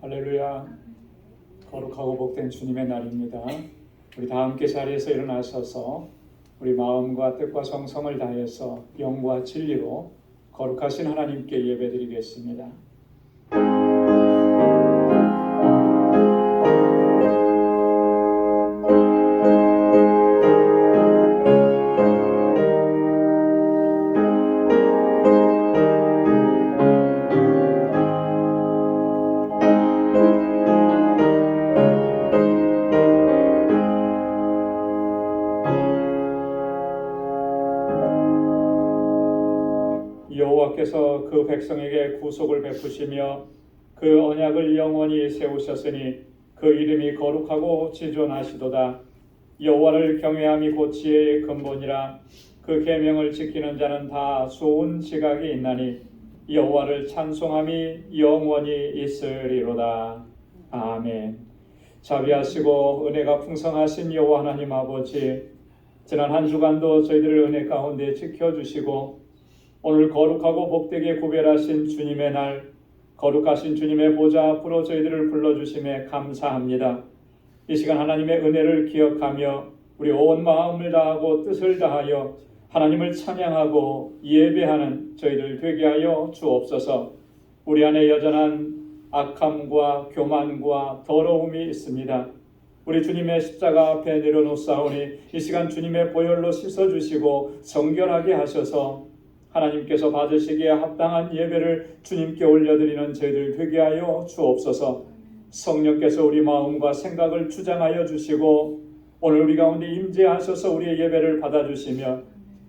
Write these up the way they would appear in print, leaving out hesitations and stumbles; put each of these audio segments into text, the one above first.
할렐루야. 거룩하고 복된 주님의 날입니다. 우리 다 함께 자리에서 일어나셔서 우리 마음과 뜻과 정성을 다해서 영과 진리로 거룩하신 하나님께 예배드리겠습니다. 여호와께서 그 백성에게 구속을 베푸시며 그 언약을 영원히 세우셨으니 그 이름이 거룩하고 지존하시도다. 여호와를 경외함이 곧 지혜의 근본이라. 그 계명을 지키는 자는 다 좋은 지각이 있나니 여호와를 찬송함이 영원히 있으리로다. 아멘. 자비하시고 은혜가 풍성하신 여호와 하나님 아버지, 지난 한 주간도 저희들을 은혜 가운데 지켜주시고 오늘 거룩하고 복되게 구별하신 주님의 날, 거룩하신 주님의 보좌 앞으로 저희들을 불러주심에 감사합니다. 이 시간 하나님의 은혜를 기억하며 우리 온 마음을 다하고 뜻을 다하여 하나님을 찬양하고 예배하는 저희들 되게 하여 주옵소서. 우리 안에 여전한 악함과 교만과 더러움이 있습니다. 우리 주님의 십자가 앞에 내려놓사오니 이 시간 주님의 보혈로 씻어주시고 정결하게 하셔서 하나님께서 받으시기에 합당한 예배를 주님께 올려드리는 저희들 되게 하여 주옵소서. 성령께서 우리 마음과 생각을 주장하여 주시고 오늘 우리 가운데 임재하셔서 우리의 예배를 받아주시며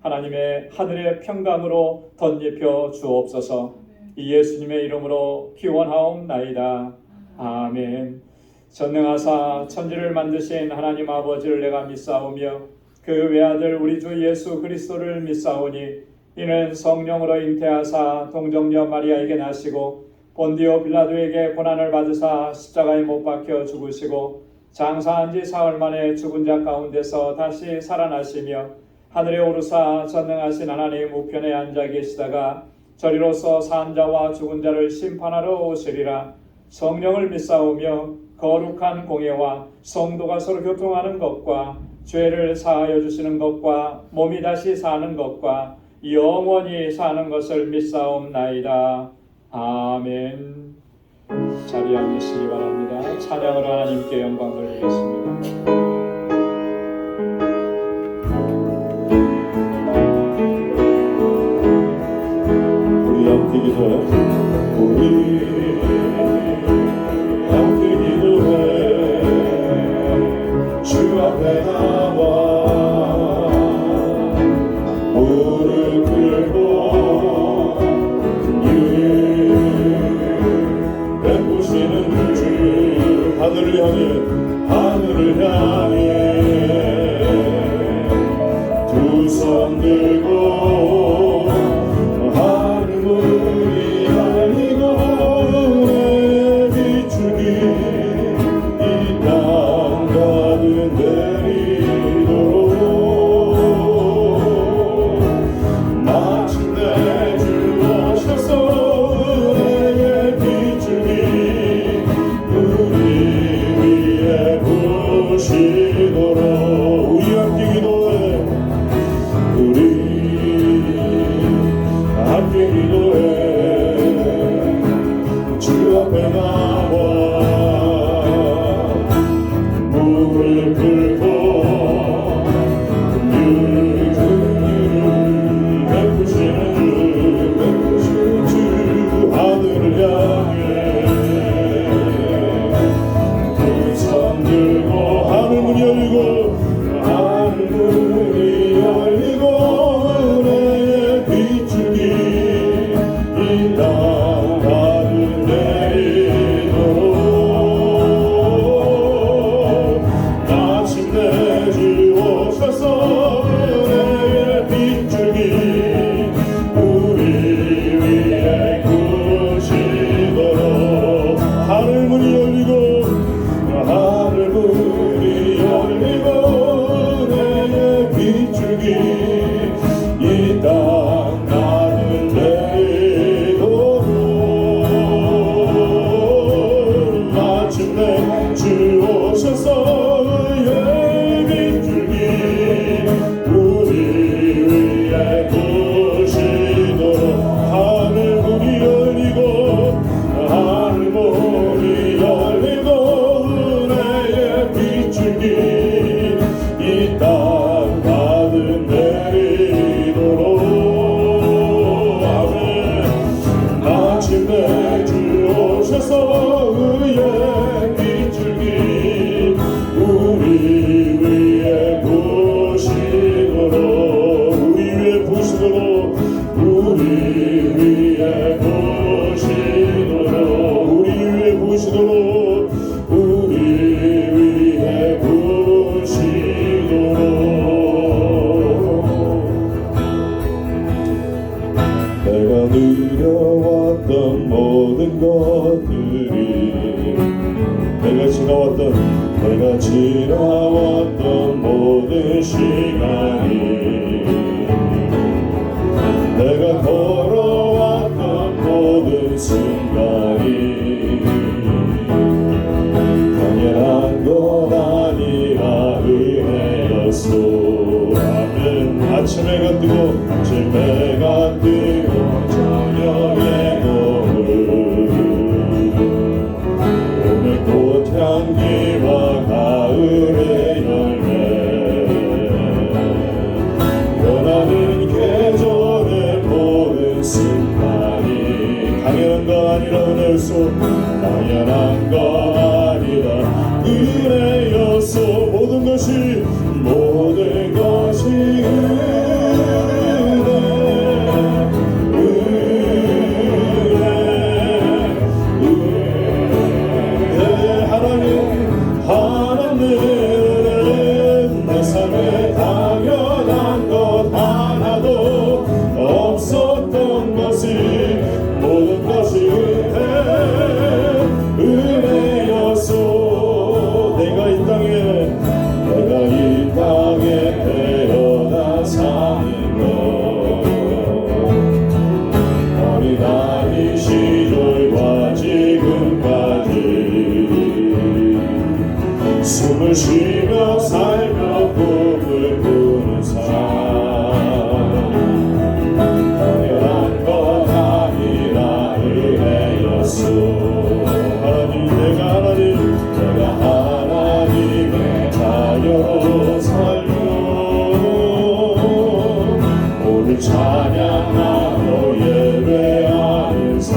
하나님의 하늘의 평강으로 덧입혀 주옵소서. 이 예수님의 이름으로 기원하옵나이다. 아멘. 전능하사 천지를 만드신 하나님 아버지를 내가 믿사오며 그 외아들 우리 주 예수 그리스도를 믿사오니 이는 성령으로 잉태하사 동정녀 마리아에게 나시고 본디오 빌라도에게 고난을 받으사 십자가에 못 박혀 죽으시고 장사한 지 사흘 만에 죽은 자 가운데서 다시 살아나시며 하늘에 오르사 전능하신 하나님 우편에 앉아 계시다가 저리로서 산 자와 죽은 자를 심판하러 오시리라. 성령을 믿사오며 거룩한 공예와 성도가 서로 교통하는 것과 죄를 사하여 주시는 것과 몸이 다시 사는 것과 영원히 사는 것을 믿사옵나이다. 아멘. 자리에 앉으시기 바랍니다. 찬양으로 하나님께 영광 돌리겠습니다. 우리 함께 기도해. 우리 함께 기도해. 주 앞에 나와 무릎 꿇고 베푸시는 주 하늘을 향해 두 손 들고 하늘이 아니고 내 비추기 이 땅 가득 내리도록 마침내 주 오셔서 내게 비추기 우리 위에 부시도록 우리 함께 기도해. 우리 함께 기도해. 주 앞에 나와 무릎 꿇고 베푸시는 주 하늘을 향해 두 손 들고 하늘 문 아침에 주 오셔서 의의 빛줄기 우리 위에 부시도록 하늘 문이 열리고 하늘 문이 열리고 은혜의 빛줄기 이 땅 가득 내리도록 아멘. 마침내 주 오셔서 의의 빛줄기 우리 위에 부시도록 우리 위에 부시도록 우리 위에 부시도록 우리 위에 부시도록 우리 위에 부시도록 내가 누려왔던 모든 것들이 내가 지나왔던 모든 시간이 내가 걸어왔던 모든 순간이 당연한 건 아니라 은혜였소 아멘. 아침에가 뜨고 아침에가 뜨고 저녁에 노을 오늘 꽃향기와 가을의 열매 변하는 계절의 모든 순간이 당연한 건 아니라 은혜였소 당연한 건 아니라 은혜였소 모든 것이 하나님은 내 삶에 당연한 것 하나도 없었던 것이 모든 것이 은혜였소 내가 이 땅에 태어나 사는 것 어린아이 시절과 지금까지 숨을 쉬며 살며 꿈을 꾸는 삶 당연한 것 아니라 은혜였소 내가 하나님의 자녀로 살며 오늘 찬양하며 예배하는 삶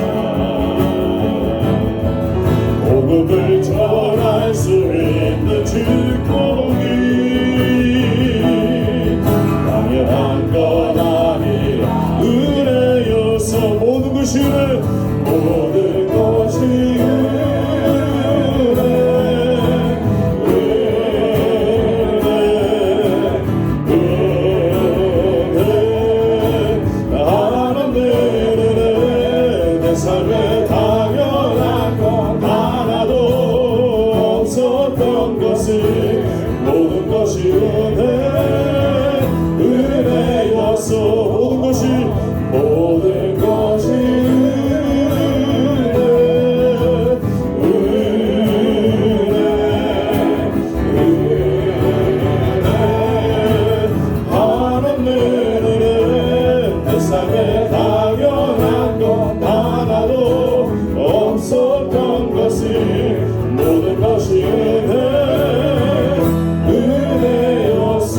복음을 전할 수 있는 축복이 당연한 건 아니라 은혜여서 모든 것이 모든 것이 하나님은 내 삶에 당연한 것 하나도 없었던 것이 모든 것이 은혜였어 모든 것이 하나님은 내 삶에 당연한 것 하나도 없었던 것이 모든 것이 은혜였소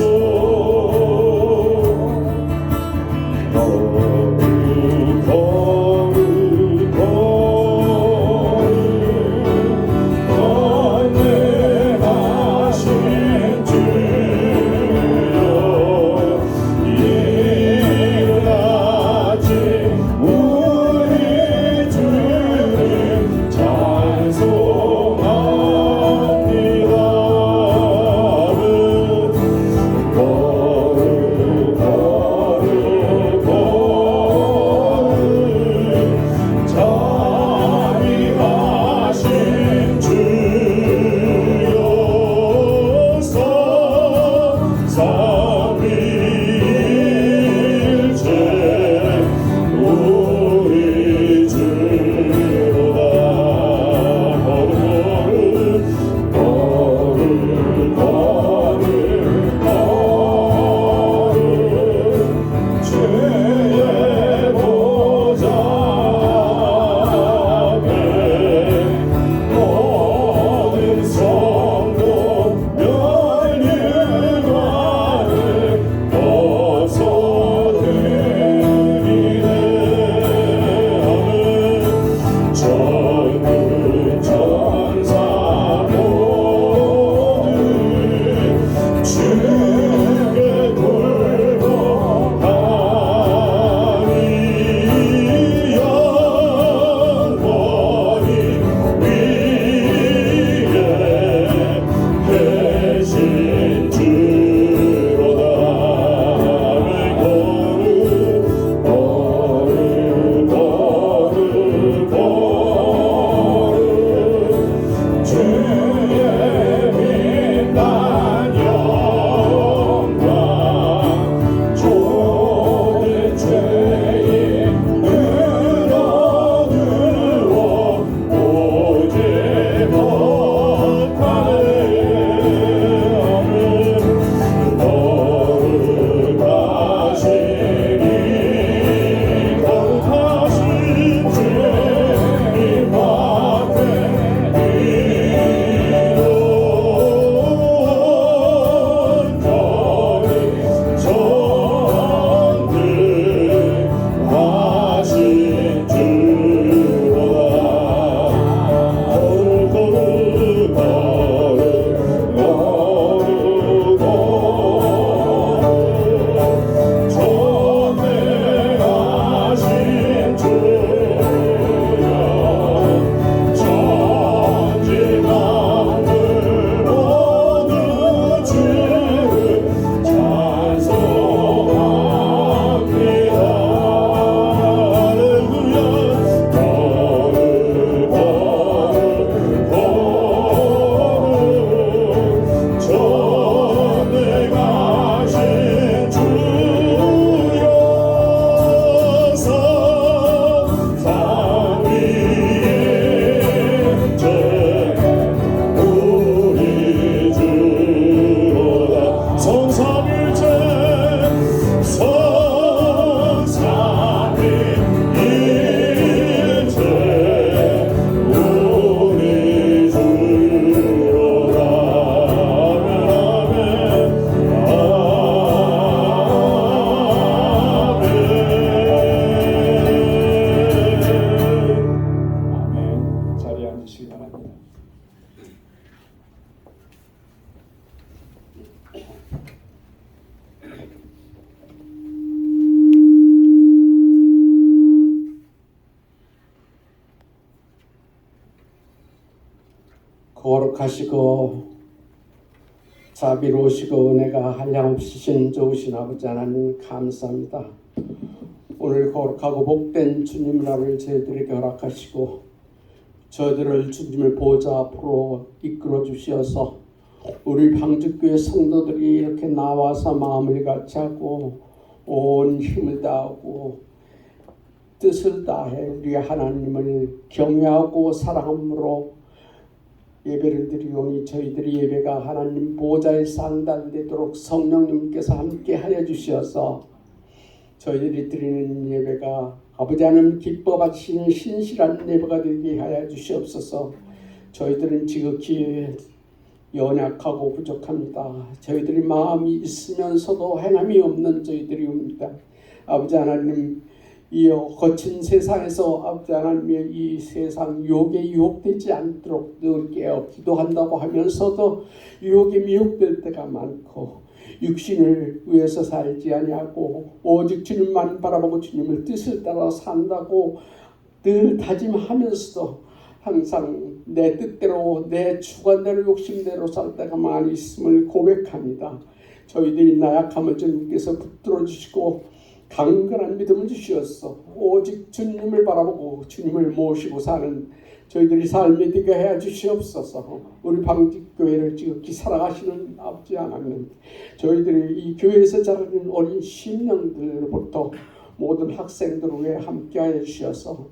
거룩하시고 자비로우시고 은혜가 한량없으신 좋으신 아버지 하나님 감사합니다. 오늘 거룩하고 복된 주님 날을 저희들에게 허락하시고 저희들을 주님의 보좌 앞으로 이끌어 주시어서 우리 방주교회 성도들이 이렇게 나와서 마음을 같이하고 온 힘을 다하고 뜻을 다해 우리 하나님을 경외하고 사랑함으로 예배를 드리오니 저희들이 예배가 하나님 보좌에 상달되도록 성령님께서 함께 하여 주시어서 저희들이 드리는 예배가 아버지 하나님 기뻐 받으시는 신실한 예배가 되게 하여 주시옵소서. 저희들은 지극히 연약하고 부족합니다. 저희들이 마음이 있으면서도 행함이 없는 저희들이옵니다. 아버지 하나님 이 거친 세상에서 아버지 하나님의 이 세상 유혹에 유혹되지 않도록 늘 깨어 기도한다고 하면서도 유혹에 미혹될 때가 많고 육신을 위해서 살지 아니하고 오직 주님만 바라보고 주님을 뜻을 따라 산다고 늘 다짐하면서도 항상 내 뜻대로 내 주관대로 욕심대로 살 때가 많이 있음을 고백합니다. 저희들이 나약함을 주님께서 붙들어 주시고 강건한 믿음을 주시었어. 오직 주님을 바라보고 주님을 모시고 사는 저희들이 삶이 되게 해 주시옵소서. 우리 방직교회를 지극히 사랑하시는 아버지 하나님, 저희들이 이 교회에서 자라는 어린 심령들로부터 모든 학생들을 위해 함께하여 주셔서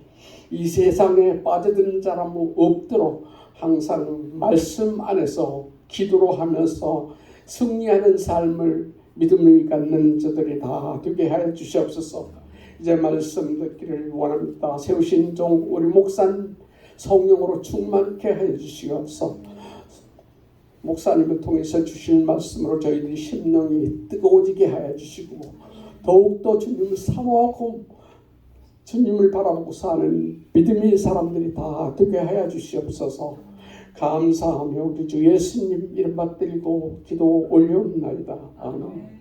이 세상에 빠져드는 사람 없도록 항상 말씀 안에서 기도로 하면서 승리하는 삶을 믿음을 갖는 저들이 다 되게 하여 주시옵소서. 이제 말씀 듣기를 원합니다. 세우신 종 우리 목사님 성령으로 충만케 하여 주시옵소서. 목사님을 통해서 주시는 말씀으로 저희들이 심령이 뜨거워지게 하여 주시고 더욱더 주님을 사모하고 주님을 바라보고 사는 믿음의 사람들이 다 되게 하여 주시옵소서. 감사하며 우리 주 예수님 이름 받들고 기도 올려옵나이다. 아멘.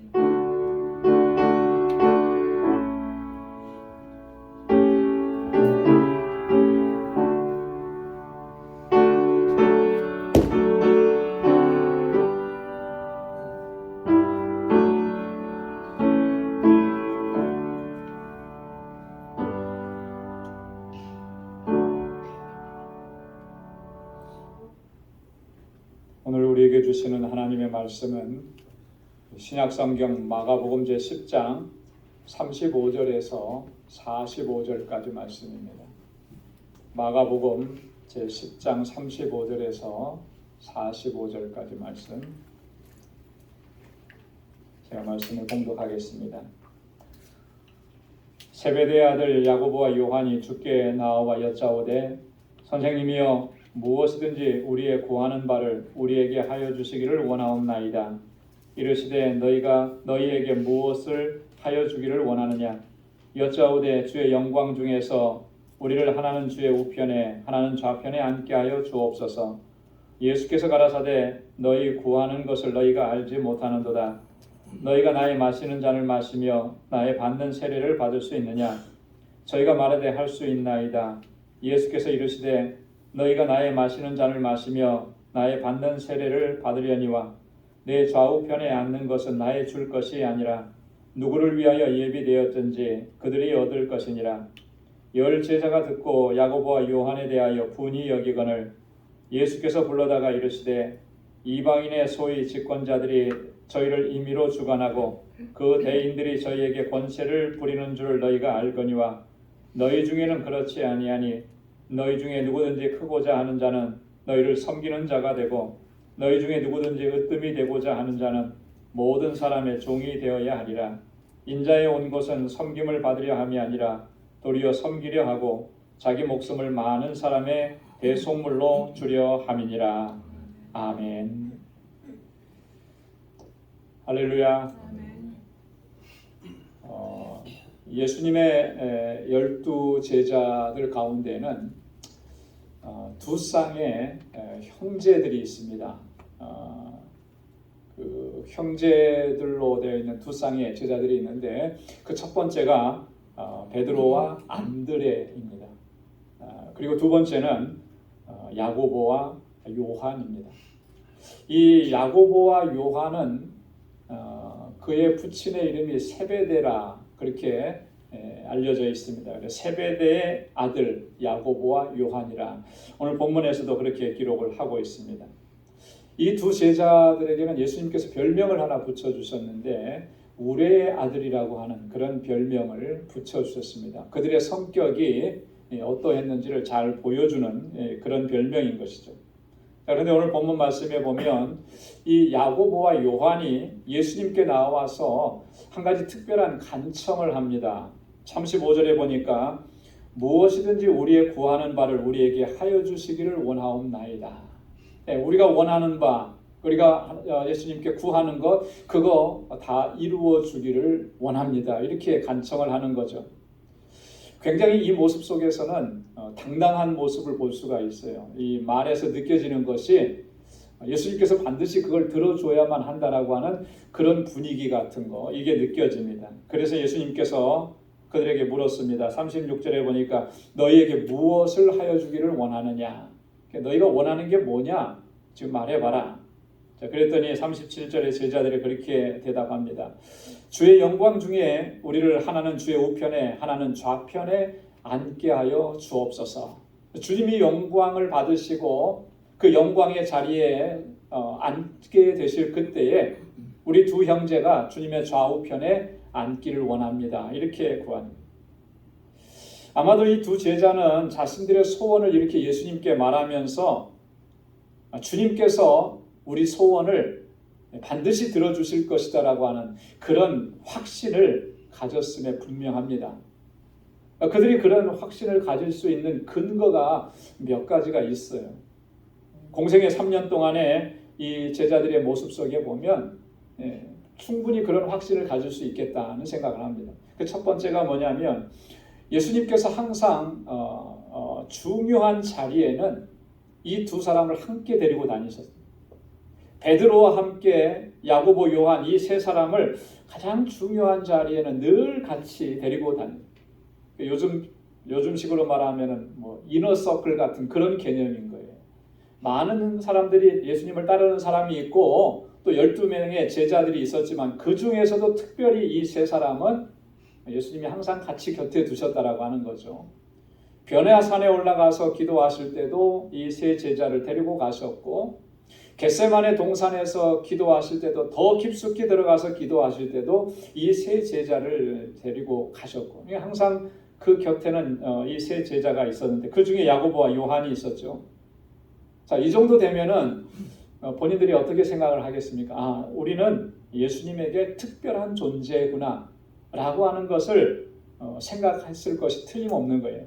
오늘 우리에게 주시는 하나님의 말씀은 신약성경 마가복음 제10장 35절에서 45절까지 말씀입니다. 마가복음 제10장 35절에서 45절까지 말씀, 제가 말씀을 봉독하겠습니다. 세베대의 아들 야고보와 요한이 주께 나와 여짜오되 선생님이여 무엇이든지 우리의 구하는 바를 우리에게 하여 주시기를 원하옵나이다. 이르시되 너희가 너희에게 무엇을 하여 주기를 원하느냐? 여짜오되 주의 영광 중에서 우리를 하나는 주의 우편에 하나는 좌편에 앉게 하여 주옵소서. 예수께서 가라사대 너희 구하는 것을 너희가 알지 못하는도다. 너희가 나의 마시는 잔을 마시며 나의 받는 세례를 받을 수 있느냐? 저희가 말하되 할 수 있나이다. 예수께서 이르시되 너희가 나의 마시는 잔을 마시며 나의 받는 세례를 받으려니와 내 좌우편에 앉는 것은 나의 줄 것이 아니라 누구를 위하여 예비되었든지 그들이 얻을 것이니라. 열 제자가 듣고 야고보와 요한에 대하여 분이 여기거늘 예수께서 불러다가 이르시되 이방인의 소위 집권자들이 저희를 임의로 주관하고 그 대인들이 저희에게 권세를 부리는 줄 너희가 알거니와 너희 중에는 그렇지 아니하니 너희 중에 누구든지 크고자 하는 자는 너희를 섬기는 자가 되고 너희 중에 누구든지 으뜸이 되고자 하는 자는 모든 사람의 종이 되어야 하리라. 인자에 온 것은 섬김을 받으려 함이 아니라 도리어 섬기려 하고 자기 목숨을 많은 사람의 대속물로 주려 함이니라. 아멘. 할렐루야. 예수님의 12 제자들 가운데는 두 쌍의 형제들이 있습니다. 그 형제들로 되어 있는 두 쌍의 제자들이 있는데 그 첫 번째가 베드로와 안드레입니다. 그리고 두 번째는 야고보와 요한입니다. 이 야고보와 요한은 그의 부친의 이름이 세베대라 그렇게 알려져 있습니다. 세베대의 아들 야고보와 요한이라 오늘 본문에서도 그렇게 기록을 하고 있습니다. 이 두 제자들에게는 예수님께서 별명을 하나 붙여주셨는데 우레의 아들이라고 하는 그런 별명을 붙여주셨습니다. 그들의 성격이 어떠했는지를 잘 보여주는 그런 별명인 것이죠. 그런데 오늘 본문 말씀에 보면 이 야고보와 요한이 예수님께 나와서 한 가지 특별한 간청을 합니다. 35절에 보니까 무엇이든지 우리의 구하는 바를 우리에게 하여 주시기를 원하옵나이다. 우리가 원하는 바, 우리가 예수님께 구하는 것 그거 다 이루어 주기를 원합니다. 이렇게 간청을 하는 거죠. 굉장히 이 모습 속에서는 당당한 모습을 볼 수가 있어요. 이 말에서 느껴지는 것이 예수님께서 반드시 그걸 들어줘야만 한다라고 하는 그런 분위기 같은 거 이게 느껴집니다. 그래서 예수님께서 그들에게 물었습니다. 36절에 보니까 너희에게 무엇을 하여 주기를 원하느냐? 너희가 원하는 게 뭐냐? 지금 말해봐라. 자, 그랬더니 37절에 제자들이 그렇게 대답합니다. 주의 영광 중에 우리를 하나는 주의 우편에 하나는 좌편에 앉게 하여 주옵소서. 주님이 영광을 받으시고 그 영광의 자리에 앉게 되실 그때에 우리 두 형제가 주님의 좌우편에 앉기를 원합니다. 이렇게 구합니다. 아마도 이 두 제자는 자신들의 소원을 이렇게 예수님께 말하면서 주님께서 우리 소원을 반드시 들어주실 것이다 라고 하는 그런 확신을 가졌음에 분명합니다. 그들이 그런 확신을 가질 수 있는 근거가 몇 가지가 있어요. 공생의 3년 동안에 이 제자들의 모습 속에 보면 충분히 그런 확신을 가질 수 있겠다는 생각을 합니다. 그 첫 번째가 뭐냐면 예수님께서 항상 중요한 자리에는 이 두 사람을 함께 데리고 다니셨습니다. 베드로와 함께 야고보, 요한 이 세 사람을 가장 중요한 자리에는 늘 같이 데리고 다닙니다. 요즘식으로 말하면은 뭐 이너서클 같은 그런 개념인 거예요. 많은 사람들이 예수님을 따르는 사람이 있고 또 12명의 제자들이 있었지만 그 중에서도 특별히 이 세 사람은 예수님이 항상 같이 곁에 두셨다라고 하는 거죠. 변호야 산에 올라가서 기도하실 때도 이 세 제자를 데리고 가셨고 겟세마네 동산에서 기도하실 때도 더 깊숙이 들어가서 기도하실 때도 이 세 제자를 데리고 가셨고 항상 그 곁에는 이 세 제자가 있었는데 그 중에 야고보와 요한이 있었죠. 자, 이 정도 되면은 본인들이 어떻게 생각을 하겠습니까? 우리는 예수님에게 특별한 존재구나 라고 하는 것을 생각했을 것이 틀림없는 거예요.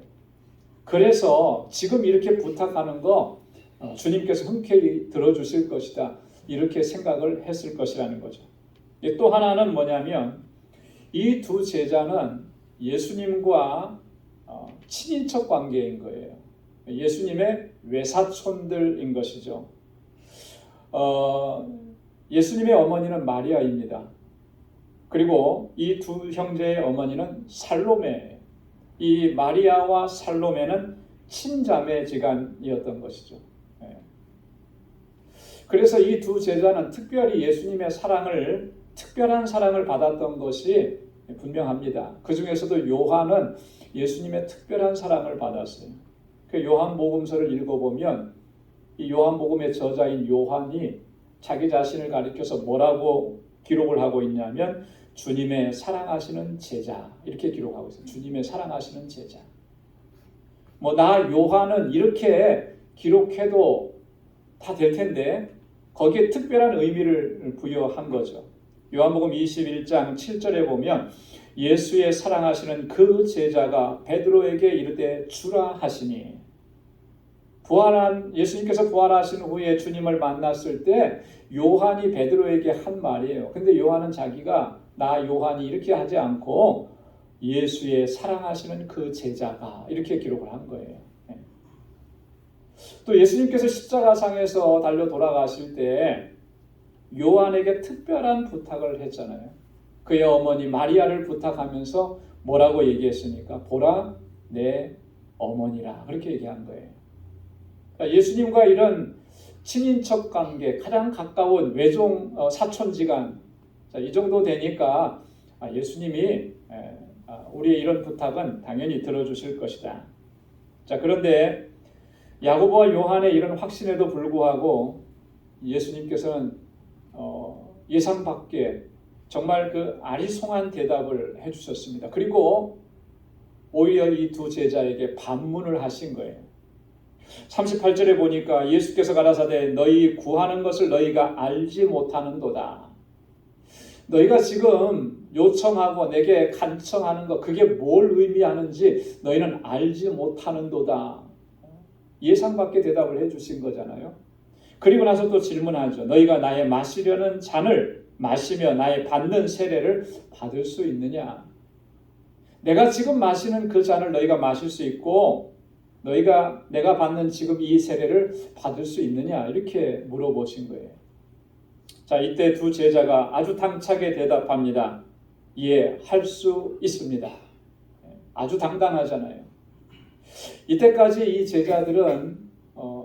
그래서 지금 이렇게 부탁하는 거 주님께서 흔쾌히 들어주실 것이다 이렇게 생각을 했을 것이라는 거죠. 또 하나는 뭐냐면 이 두 제자는 예수님과 친인척 관계인 거예요. 예수님의 외사촌들인 것이죠. 예수님의 어머니는 마리아입니다. 그리고 이 두 형제의 어머니는 살로메. 이 마리아와 살로메는 친자매지간이었던 것이죠. 그래서 이 두 제자는 특별히 예수님의 특별한 사랑을 받았던 것이 분명합니다. 그 중에서도 요한은 예수님의 특별한 사랑을 받았어요. 그 요한복음서를 읽어보면 이 요한복음의 저자인 요한이 자기 자신을 가리켜서 뭐라고 기록을 하고 있냐면 주님의 사랑하시는 제자 이렇게 기록하고 있어요. 주님의 사랑하시는 제자. 나 요한은 이렇게 기록해도 다 될 텐데 거기에 특별한 의미를 부여한 거죠. 요한복음 21장 7절에 보면 예수의 사랑하시는 그 제자가 베드로에게 이르되 주라 하시니 예수님께서 부활하신 후에 주님을 만났을 때 요한이 베드로에게 한 말이에요. 근데 요한은 자기가 나 요한이 이렇게 하지 않고 예수의 사랑하시는 그 제자가 이렇게 기록을 한 거예요. 또 예수님께서 십자가상에서 달려 돌아가실 때 요한에게 특별한 부탁을 했잖아요. 그의 어머니 마리아를 부탁하면서 뭐라고 얘기했습니까? 보라 내 어머니라 그렇게 얘기한 거예요. 그러니까 예수님과 이런 친인척 관계, 가장 가까운 외종 사촌지간, 자, 이 정도 되니까 예수님이 우리의 이런 부탁은 당연히 들어주실 것이다. 자, 그런데 야고보와 요한의 이런 확신에도 불구하고 예수님께서는 예상 밖에 정말 그 아리송한 대답을 해주셨습니다. 그리고 오히려 이 두 제자에게 반문을 하신 거예요. 38절에 보니까 예수께서 가라사대 너희 구하는 것을 너희가 알지 못하는도다. 너희가 지금 요청하고 내게 간청하는 것, 그게 뭘 의미하는지 너희는 알지 못하는도다. 예상 밖의 대답을 해주신 거잖아요. 그리고 나서 또 질문하죠. 너희가 나의 마시려는 잔을 마시며 나의 받는 세례를 받을 수 있느냐? 내가 지금 마시는 그 잔을 너희가 마실 수 있고 너희가 내가 받는 지금 이 세례를 받을 수 있느냐? 이렇게 물어보신 거예요. 자, 이때 두 제자가 아주 당차게 대답합니다. 예, 할 수 있습니다. 아주 당당하잖아요. 이때까지 이 제자들은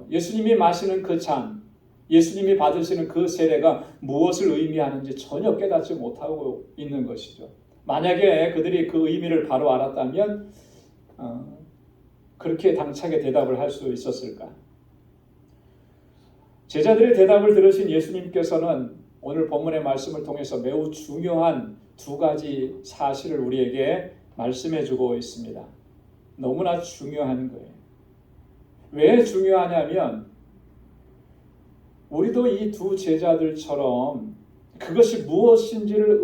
예수님이 마시는 그 잔, 예수님이 받으시는 그 세례가 무엇을 의미하는지 전혀 깨닫지 못하고 있는 것이죠. 만약에 그들이 그 의미를 바로 알았다면 그렇게 당차게 대답을 할 수 있었을까? 제자들의 대답을 들으신 예수님께서는 오늘 본문의 말씀을 통해서 매우 중요한 두 가지 사실을 우리에게 말씀해 주고 있습니다. 너무나 중요한 거예요. 왜 중요하냐면 우리도 이 두 제자들처럼 그것이 무엇인지를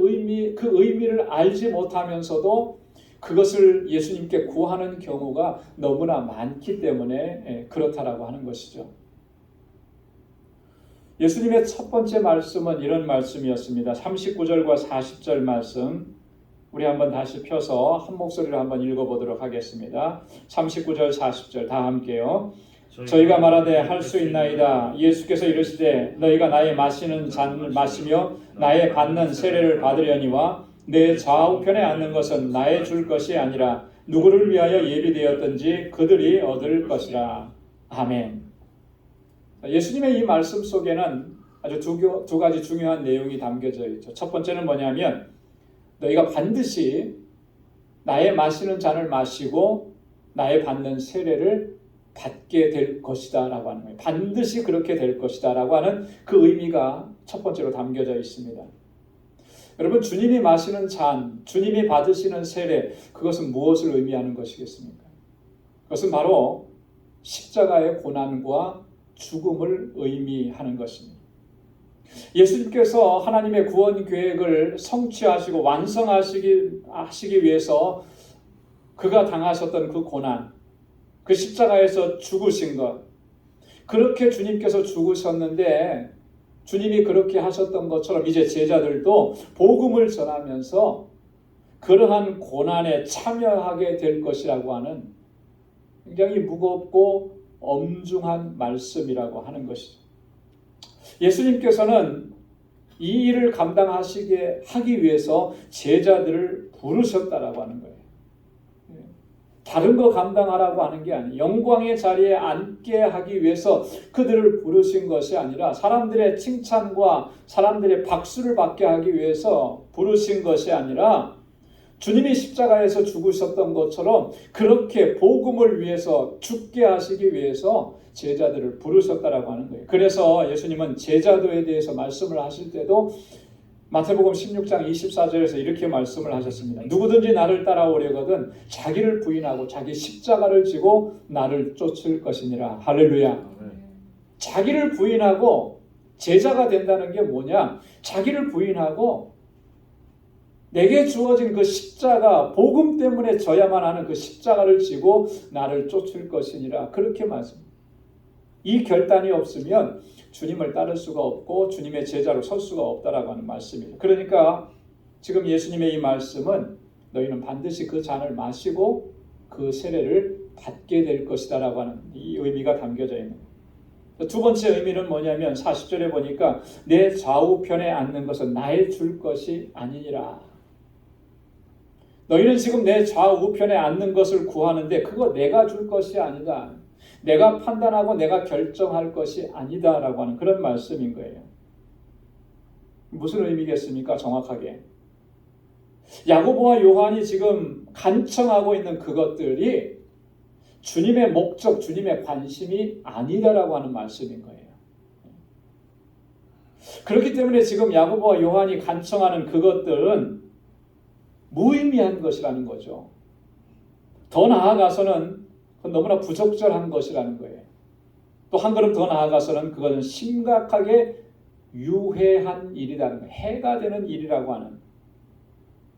그 의미를 알지 못하면서도 그것을 예수님께 구하는 경우가 너무나 많기 때문에 그렇다라고 하는 것이죠. 예수님의 첫 번째 말씀은 이런 말씀이었습니다. 39절과 40절 말씀 우리 한번 다시 펴서 한 목소리로 한번 읽어보도록 하겠습니다. 39절 40절 다 함께요. 저희가 말하되 할 수 있나이다. 예수께서 이르시되 너희가 나의 마시는 잔을 마시며 나의 받는 세례를 받으려니와 내 좌우편에 앉는 것은 나의 줄 것이 아니라 누구를 위하여 예비되었든지 그들이 얻을 것이라. 아멘. 예수님의 이 말씀 속에는 아주 두 가지 중요한 내용이 담겨져 있죠. 첫 번째는 뭐냐면 너희가 반드시 나의 마시는 잔을 마시고 나의 받는 세례를 받게 될 것이다 라고 하는 거예요. 반드시 그렇게 될 것이다 라고 하는 그 의미가 첫 번째로 담겨져 있습니다. 여러분, 주님이 마시는 잔, 주님이 받으시는 세례, 그것은 무엇을 의미하는 것이겠습니까? 그것은 바로 십자가의 고난과 죽음을 의미하는 것입니다. 예수님께서 하나님의 구원 계획을 성취하시고 완성하시기 위해서 그가 당하셨던 그 고난, 그 십자가에서 죽으신 것, 그렇게 주님께서 죽으셨는데 주님이 그렇게 하셨던 것처럼 이제 제자들도 복음을 전하면서 그러한 고난에 참여하게 될 것이라고 하는 굉장히 무겁고 엄중한 말씀이라고 하는 것이죠. 예수님께서는 이 일을 감당하시게 하기 위해서 제자들을 부르셨다라고 하는 거예요. 다른 거 감당하라고 하는 게 아니에요. 영광의 자리에 앉게 하기 위해서 그들을 부르신 것이 아니라 사람들의 칭찬과 사람들의 박수를 받게 하기 위해서 부르신 것이 아니라 주님이 십자가에서 죽으셨던 것처럼 그렇게 복음을 위해서 죽게 하시기 위해서 제자들을 부르셨다라고 하는 거예요. 그래서 예수님은 제자도에 대해서 말씀을 하실 때도 마태복음 16장 24절에서 이렇게 말씀을 하셨습니다. 누구든지 나를 따라오려거든 자기를 부인하고 자기 십자가를 지고 나를 쫓을 것이니라. 할렐루야. 자기를 부인하고 제자가 된다는 게 뭐냐? 자기를 부인하고 내게 주어진 그 십자가, 복음 때문에 져야만 하는 그 십자가를 지고 나를 쫓을 것이니라. 그렇게 말씀합니다. 이 결단이 없으면 주님을 따를 수가 없고 주님의 제자로 설 수가 없다라고 하는 말씀이에요. 그러니까 지금 예수님의 이 말씀은 너희는 반드시 그 잔을 마시고 그 세례를 받게 될 것이다라고 하는 이 의미가 담겨져 있는 거예요. 두 번째 의미는 뭐냐면 40절에 보니까 내 좌우편에 앉는 것은 나의 줄 것이 아니니라. 너희는 지금 내 좌우편에 앉는 것을 구하는데 그거 내가 줄 것이 아니다. 내가 판단하고 내가 결정할 것이 아니다라고 하는 그런 말씀인 거예요. 무슨 의미겠습니까? 정확하게. 야고보와 요한이 지금 간청하고 있는 그것들이 주님의 목적, 주님의 관심이 아니다라고 하는 말씀인 거예요. 그렇기 때문에 지금 야고보와 요한이 간청하는 그것들은 무의미한 것이라는 거죠. 더 나아가서는 너무나 부적절한 것이라는 거예요. 또 한 걸음 더 나아가서는 그것은 심각하게 유해한 일이라는 거예요. 해가 되는 일이라고 하는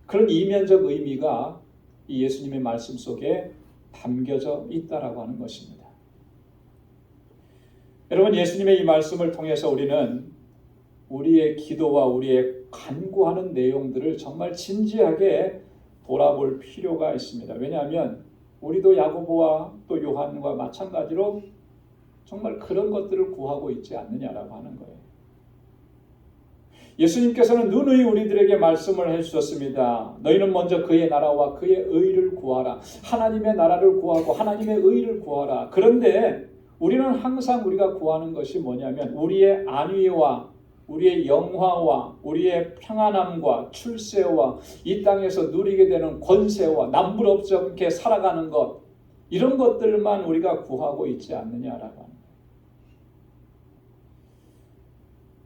그런 이면적 의미가 이 예수님의 말씀 속에 담겨져 있다라고 하는 것입니다. 여러분, 예수님의 이 말씀을 통해서 우리는 우리의 기도와 우리의 간구하는 내용들을 정말 진지하게 돌아볼 필요가 있습니다. 왜냐하면 우리도 야고보와 또 요한과 마찬가지로 정말 그런 것들을 구하고 있지 않느냐라고 하는 거예요. 예수님께서는 누누이 우리들에게 말씀을 해주셨습니다. 너희는 먼저 그의 나라와 그의 의를 구하라. 하나님의 나라를 구하고 하나님의 의를 구하라. 그런데 우리는 항상 우리가 구하는 것이 뭐냐면 우리의 안위와 우리의 영화와 우리의 평안함과 출세와 이 땅에서 누리게 되는 권세와 남부럽지 않게 살아가는 것, 이런 것들만 우리가 구하고 있지 않느냐라고 합니다.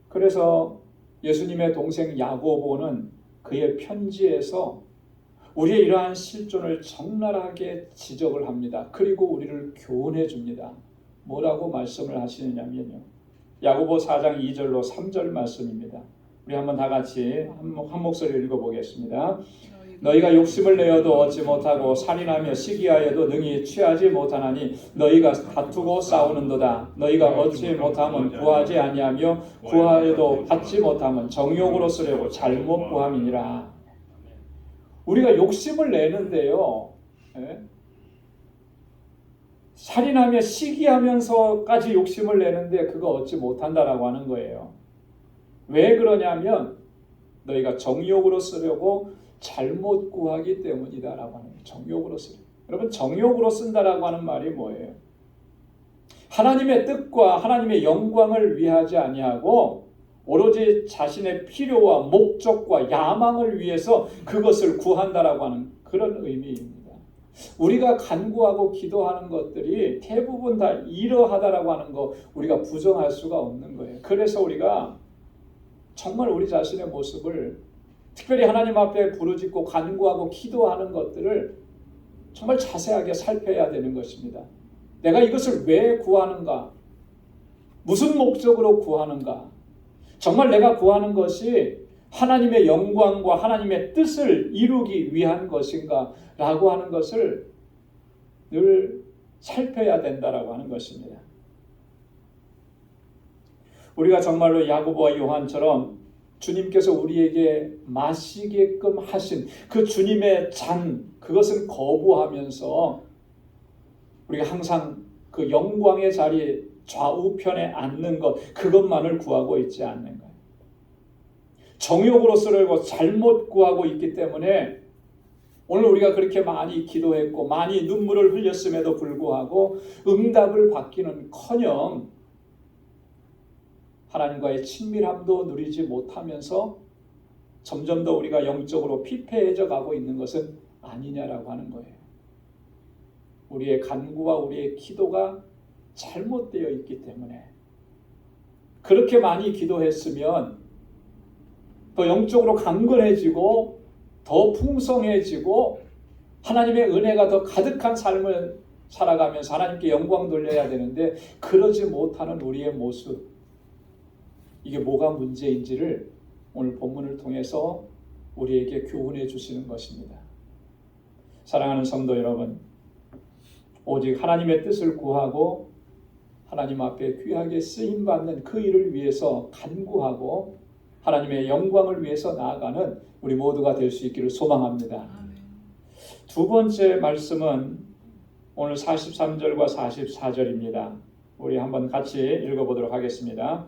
그래서 예수님의 동생 야고보는 그의 편지에서 우리의 이러한 실존을 적나라하게 지적을 합니다. 그리고 우리를 교훈해 줍니다. 뭐라고 말씀을 하시느냐면요, 야고보 4장 2절로 3절 말씀입니다. 우리 한번 다 같이 한 목소리로 읽어보겠습니다. 너희가 욕심을 내어도 얻지 못하고 살인하며 시기하여도 능히 취하지 못하나니 너희가 다투고 싸우는도다. 너희가 얻지 못하면 구하지 아니하며 구하여도 받지 못하면 정욕으로 쓰려고 잘못 구함이니라. 우리가 욕심을 내는데요, 살인하며 시기하면서까지 욕심을 내는데 그거 얻지 못한다라고 하는 거예요. 왜 그러냐면 너희가 정욕으로 쓰려고 잘못 구하기 때문이다라고 하는 거예요. 정욕으로 쓰려. 여러분, 정욕으로 쓴다라고 하는 말이 뭐예요? 하나님의 뜻과 하나님의 영광을 위하지 아니하고 오로지 자신의 필요와 목적과 야망을 위해서 그것을 구한다라고 하는 그런 의미입니다. 우리가 간구하고 기도하는 것들이 대부분 다 이러하다라고 하는 거 우리가 부정할 수가 없는 거예요. 그래서 우리가 정말 우리 자신의 모습을 특별히 하나님 앞에 부르짖고 간구하고 기도하는 것들을 정말 자세하게 살펴야 되는 것입니다. 내가 이것을 왜 구하는가? 무슨 목적으로 구하는가? 정말 내가 구하는 것이 하나님의 영광과 하나님의 뜻을 이루기 위한 것인가? 라고 하는 것을 늘 살펴야 된다라고 하는 것입니다. 우리가 정말로 야고보와 요한처럼 주님께서 우리에게 마시게끔 하신 그 주님의 잔, 그것은 거부하면서 우리가 항상 그 영광의 자리에 좌우편에 앉는 것, 그것만을 구하고 있지 않는 거예요. 정욕으로 쓰려고 잘못 구하고 있기 때문에 오늘 우리가 그렇게 많이 기도했고 많이 눈물을 흘렸음에도 불구하고 응답을 받기는커녕 하나님과의 친밀함도 누리지 못하면서 점점 더 우리가 영적으로 피폐해져 가고 있는 것은 아니냐라고 하는 거예요. 우리의 간구와 우리의 기도가 잘못되어 있기 때문에 그렇게 많이 기도했으면 더 영적으로 강건해지고 더 풍성해지고 하나님의 은혜가 더 가득한 삶을 살아가면서 하나님께 영광 돌려야 되는데 그러지 못하는 우리의 모습, 이게 뭐가 문제인지를 오늘 본문을 통해서 우리에게 교훈해 주시는 것입니다. 사랑하는 성도 여러분, 오직 하나님의 뜻을 구하고 하나님 앞에 귀하게 쓰임받는 그 일을 위해서 간구하고 하나님의 영광을 위해서 나아가는 우리 모두가 될 수 있기를 소망합니다. 두 번째 말씀은 오늘 43절과 44절입니다. 우리 한번 같이 읽어보도록 하겠습니다.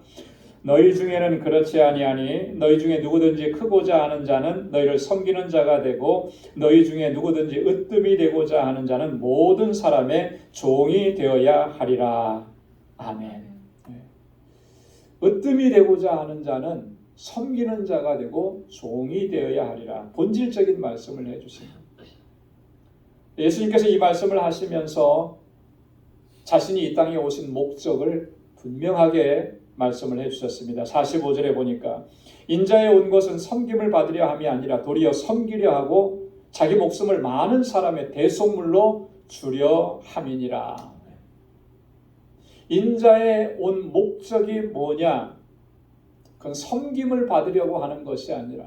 너희 중에는 그렇지 아니하니 너희 중에 누구든지 크고자 하는 자는 너희를 섬기는 자가 되고 너희 중에 누구든지 으뜸이 되고자 하는 자는 모든 사람의 종이 되어야 하리라. 아멘. 으뜸이 되고자 하는 자는 섬기는 자가 되고 종이 되어야 하리라. 본질적인 말씀을 해주십니다. 예수님께서 이 말씀을 하시면서 자신이 이 땅에 오신 목적을 분명하게 말씀을 해주셨습니다. 45절에 보니까 인자에 온 것은 섬김을 받으려 함이 아니라 도리어 섬기려 하고 자기 목숨을 많은 사람의 대속물로 주려 함이니라. 인자에 온 목적이 뭐냐? 그건 섬김을 받으려고 하는 것이 아니라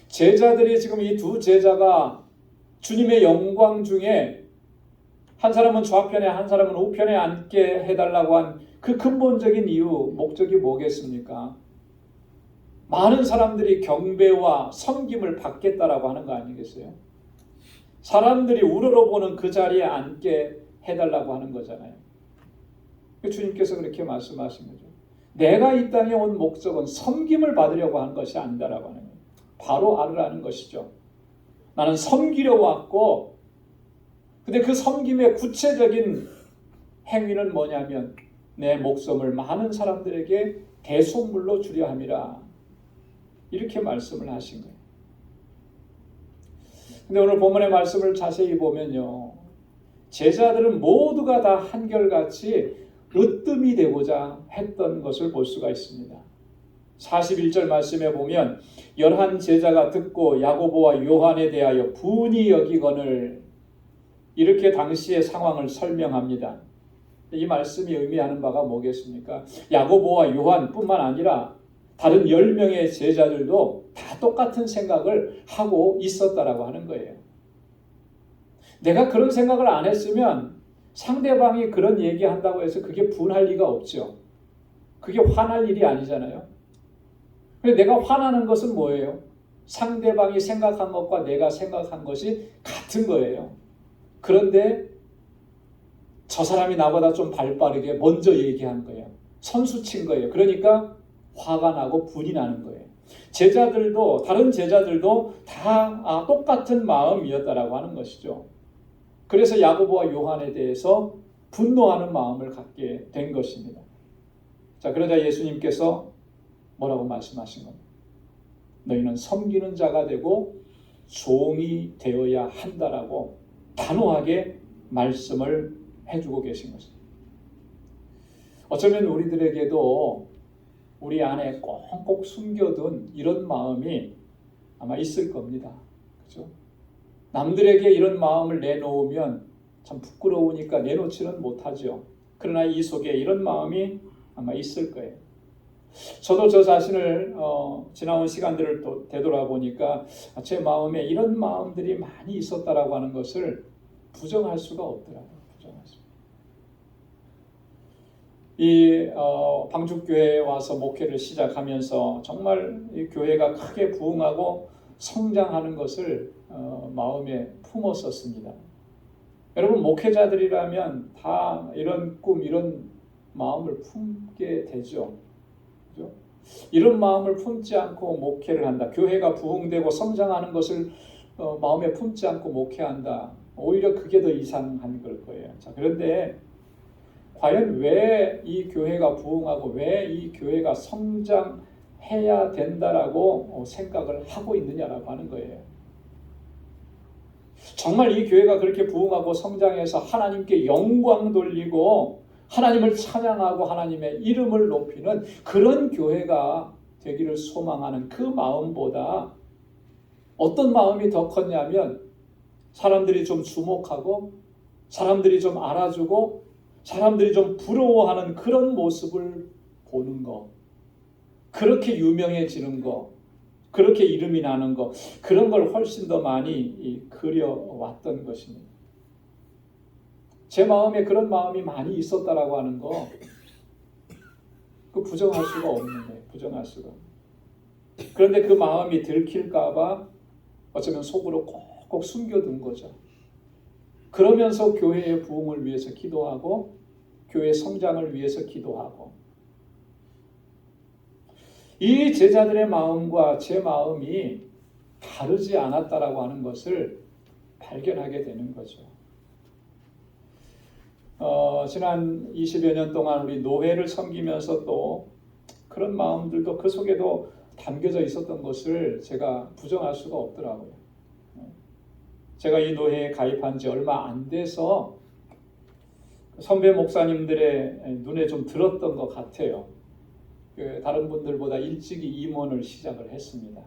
제자들이 지금 이 두 제자가 주님의 영광 중에 한 사람은 좌편에 한 사람은 우편에 앉게 해달라고 한 그 근본적인 이유, 목적이 뭐겠습니까? 많은 사람들이 경배와 섬김을 받겠다라고 하는 거 아니겠어요? 사람들이 우러러보는 그 자리에 앉게 해달라고 하는 거잖아요. 주님께서 그렇게 말씀하신 거죠. 내가 이 땅에 온 목적은 섬김을 받으려고 한 것이 아니다라고 하는 거예요. 바로 알으라는 것이죠. 나는 섬기려고 왔고, 근데 그 섬김의 구체적인 행위는 뭐냐면 내 목숨을 많은 사람들에게 대속물로 주려 함이라. 이렇게 말씀을 하신 거예요. 근데 오늘 본문의 말씀을 자세히 보면요, 제자들은 모두가 다 한결같이 으뜸이 되고자 했던 것을 볼 수가 있습니다. 41절 말씀에 보면 11 제자가 듣고 야고보와 요한에 대하여 분이 여기거늘, 이렇게 당시의 상황을 설명합니다. 이 말씀이 의미하는 바가 뭐겠습니까? 야고보와 요한뿐만 아니라 다른 10명의 제자들도 다 똑같은 생각을 하고 있었다라고 하는 거예요. 내가 그런 생각을 안 했으면 상대방이 그런 얘기한다고 해서 그게 분할 리가 없죠. 그게 화날 일이 아니잖아요. 근데 내가 화나는 것은 뭐예요? 상대방이 생각한 것과 내가 생각한 것이 같은 거예요. 그런데 저 사람이 나보다 좀 발빠르게 먼저 얘기한 거예요. 선수친 거예요. 그러니까 화가 나고 분이 나는 거예요. 제자들도, 다른 제자들도 다 똑같은 마음이었다라고 하는 것이죠. 그래서 야고보와 요한에 대해서 분노하는 마음을 갖게 된 것입니다. 자, 그러자 예수님께서 뭐라고 말씀하신 겁니까? 너희는 섬기는 자가 되고 종이 되어야 한다라고 단호하게 말씀을 해주고 계신 것입니다. 어쩌면 우리들에게도 우리 안에 꽁꽁 숨겨둔 이런 마음이 아마 있을 겁니다. 그렇죠? 남들에게 이런 마음을 내놓으면 참 부끄러우니까 내놓지는 못하죠. 그러나 이 속에 이런 마음이 아마 있을 거예요. 저도 저 자신을 지나온 시간들을 또 되돌아보니까 제 마음에 이런 마음들이 많이 있었다라고 하는 것을 부정할 수가 없더라고요. 이 방죽교회에 와서 목회를 시작하면서 정말 이 교회가 크게 부흥하고 성장하는 것을 마음에 품었었습니다. 여러분, 목회자들이라면 다 이런 꿈, 이런 마음을 품게 되죠. 그죠? 이런 마음을 품지 않고 목회를 한다. 교회가 부흥되고 성장하는 것을 마음에 품지 않고 목회한다. 오히려 그게 더 이상한 걸 거예요. 자, 그런데 과연 왜 이 교회가 부흥하고 왜 이 교회가 성장해야 된다라고 생각을 하고 있느냐라고 하는 거예요. 정말 이 교회가 그렇게 부흥하고 성장해서 하나님께 영광 돌리고 하나님을 찬양하고 하나님의 이름을 높이는 그런 교회가 되기를 소망하는 그 마음보다 어떤 마음이 더 컸냐면 사람들이 좀 주목하고 사람들이 좀 알아주고 사람들이 좀 부러워하는 그런 모습을 보는 거, 그렇게 유명해지는 거, 그렇게 이름이 나는 거, 그런 걸 훨씬 더 많이 그려왔던 것입니다. 제 마음에 그런 마음이 많이 있었다라고 하는 거, 그 부정할 수가 없는데, 부정할 수가. 그런데 그 마음이 들킬까봐 어쩌면 속으로 꼭꼭 숨겨둔 거죠. 그러면서 교회의 부흥을 위해서 기도하고 교회 성장을 위해서 기도하고 이 제자들의 마음과 제 마음이 다르지 않았다라고 하는 것을 발견하게 되는 거죠. 지난 20여 년 동안 우리 노회를 섬기면서 또 그런 마음들도 그 속에도 담겨져 있었던 것을 제가 부정할 수가 없더라고요. 제가 이 노회에 가입한 지 얼마 안 돼서 선배 목사님들의 눈에 좀 들었던 것 같아요. 다른 분들보다 일찍이 임원을 시작을 했습니다.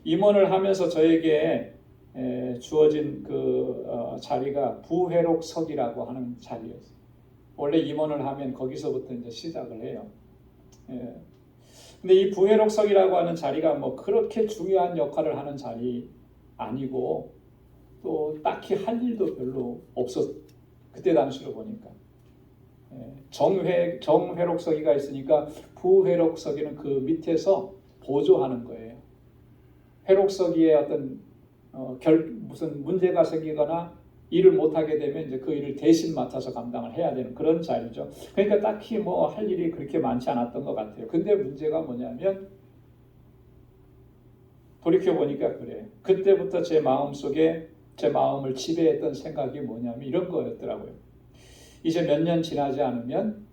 임원을 하면서 저에게 주어진 그 자리가 부회록석이라고 하는 자리였어요. 원래 임원을 하면 거기서부터 이제 시작을 해요. 근데 이 부회록석이라고 하는 자리가 뭐 그렇게 중요한 역할을 하는 자리 아니고 또 딱히 할 일도 별로 없었. 그때 당시로 보니까 정회록서기가 있으니까 부회록서기는 그 밑에서 보조하는 거예요. 회록서기에 어떤 무슨 문제가 생기거나 일을 못하게 되면 이제 그 일을 대신 맡아서 감당을 해야 되는 그런 자리죠. 그러니까 딱히 뭐 할 일이 그렇게 많지 않았던 것 같아요. 근데 문제가 뭐냐면 돌이켜보니까 그래요. 그때부터 제 마음속에 제 마음을 지배했던 생각이 뭐냐면 이런 거였더라고요. 이제 몇 년 지나지 않으면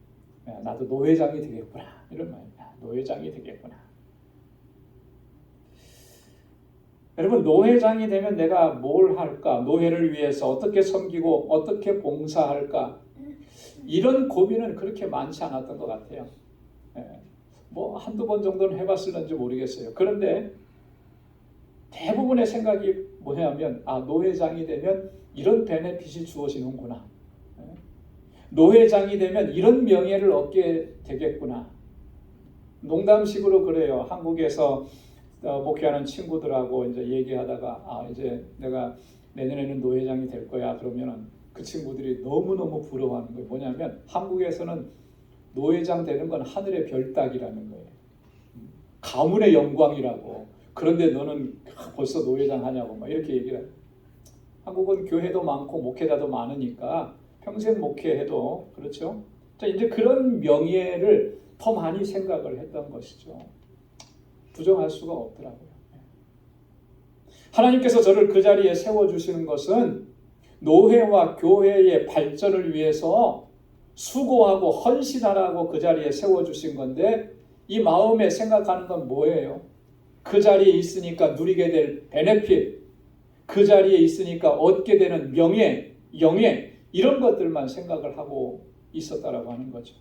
나도 노회장이 되겠구나. 이런 말입니다. 노회장이 되겠구나. 여러분, 노회장이 되면 내가 뭘 할까? 노회를 위해서 어떻게 섬기고 어떻게 봉사할까? 이런 고민은 그렇게 많지 않았던 것 같아요. 뭐 한두 번 정도는 해봤을는지 모르겠어요. 그런데 대부분의 생각이 뭐냐면 노회장이 되면 이런 베네핏이 주어지는구나. 노회장이 되면 이런 명예를 얻게 되겠구나. 농담식으로 그래요. 한국에서 목회하는 친구들하고 이제 얘기하다가 이제 내가 내년에는 노회장이 될 거야. 그러면 그 친구들이 너무너무 부러워하는 거예요. 뭐냐면 한국에서는 노회장 되는 건 하늘의 별 따기라는 거예요. 가문의 영광이라고. 그런데 너는 벌써 노회장 하냐고 막 이렇게 얘기를 해요. 한국은 교회도 많고 목회자도 많으니까 평생 목회해도 그렇죠. 자, 이제 그런 명예를 더 많이 생각을 했던 것이죠. 부정할 수가 없더라고요. 하나님께서 저를 그 자리에 세워주시는 것은 노회와 교회의 발전을 위해서 수고하고 헌신하라고 그 자리에 세워주신 건데 이 마음에 생각하는 건 뭐예요? 그 자리에 있으니까 누리게 될 베네핏, 그 자리에 있으니까 얻게 되는 명예, 영예 이런 것들만 생각을 하고 있었다라고 하는 거죠.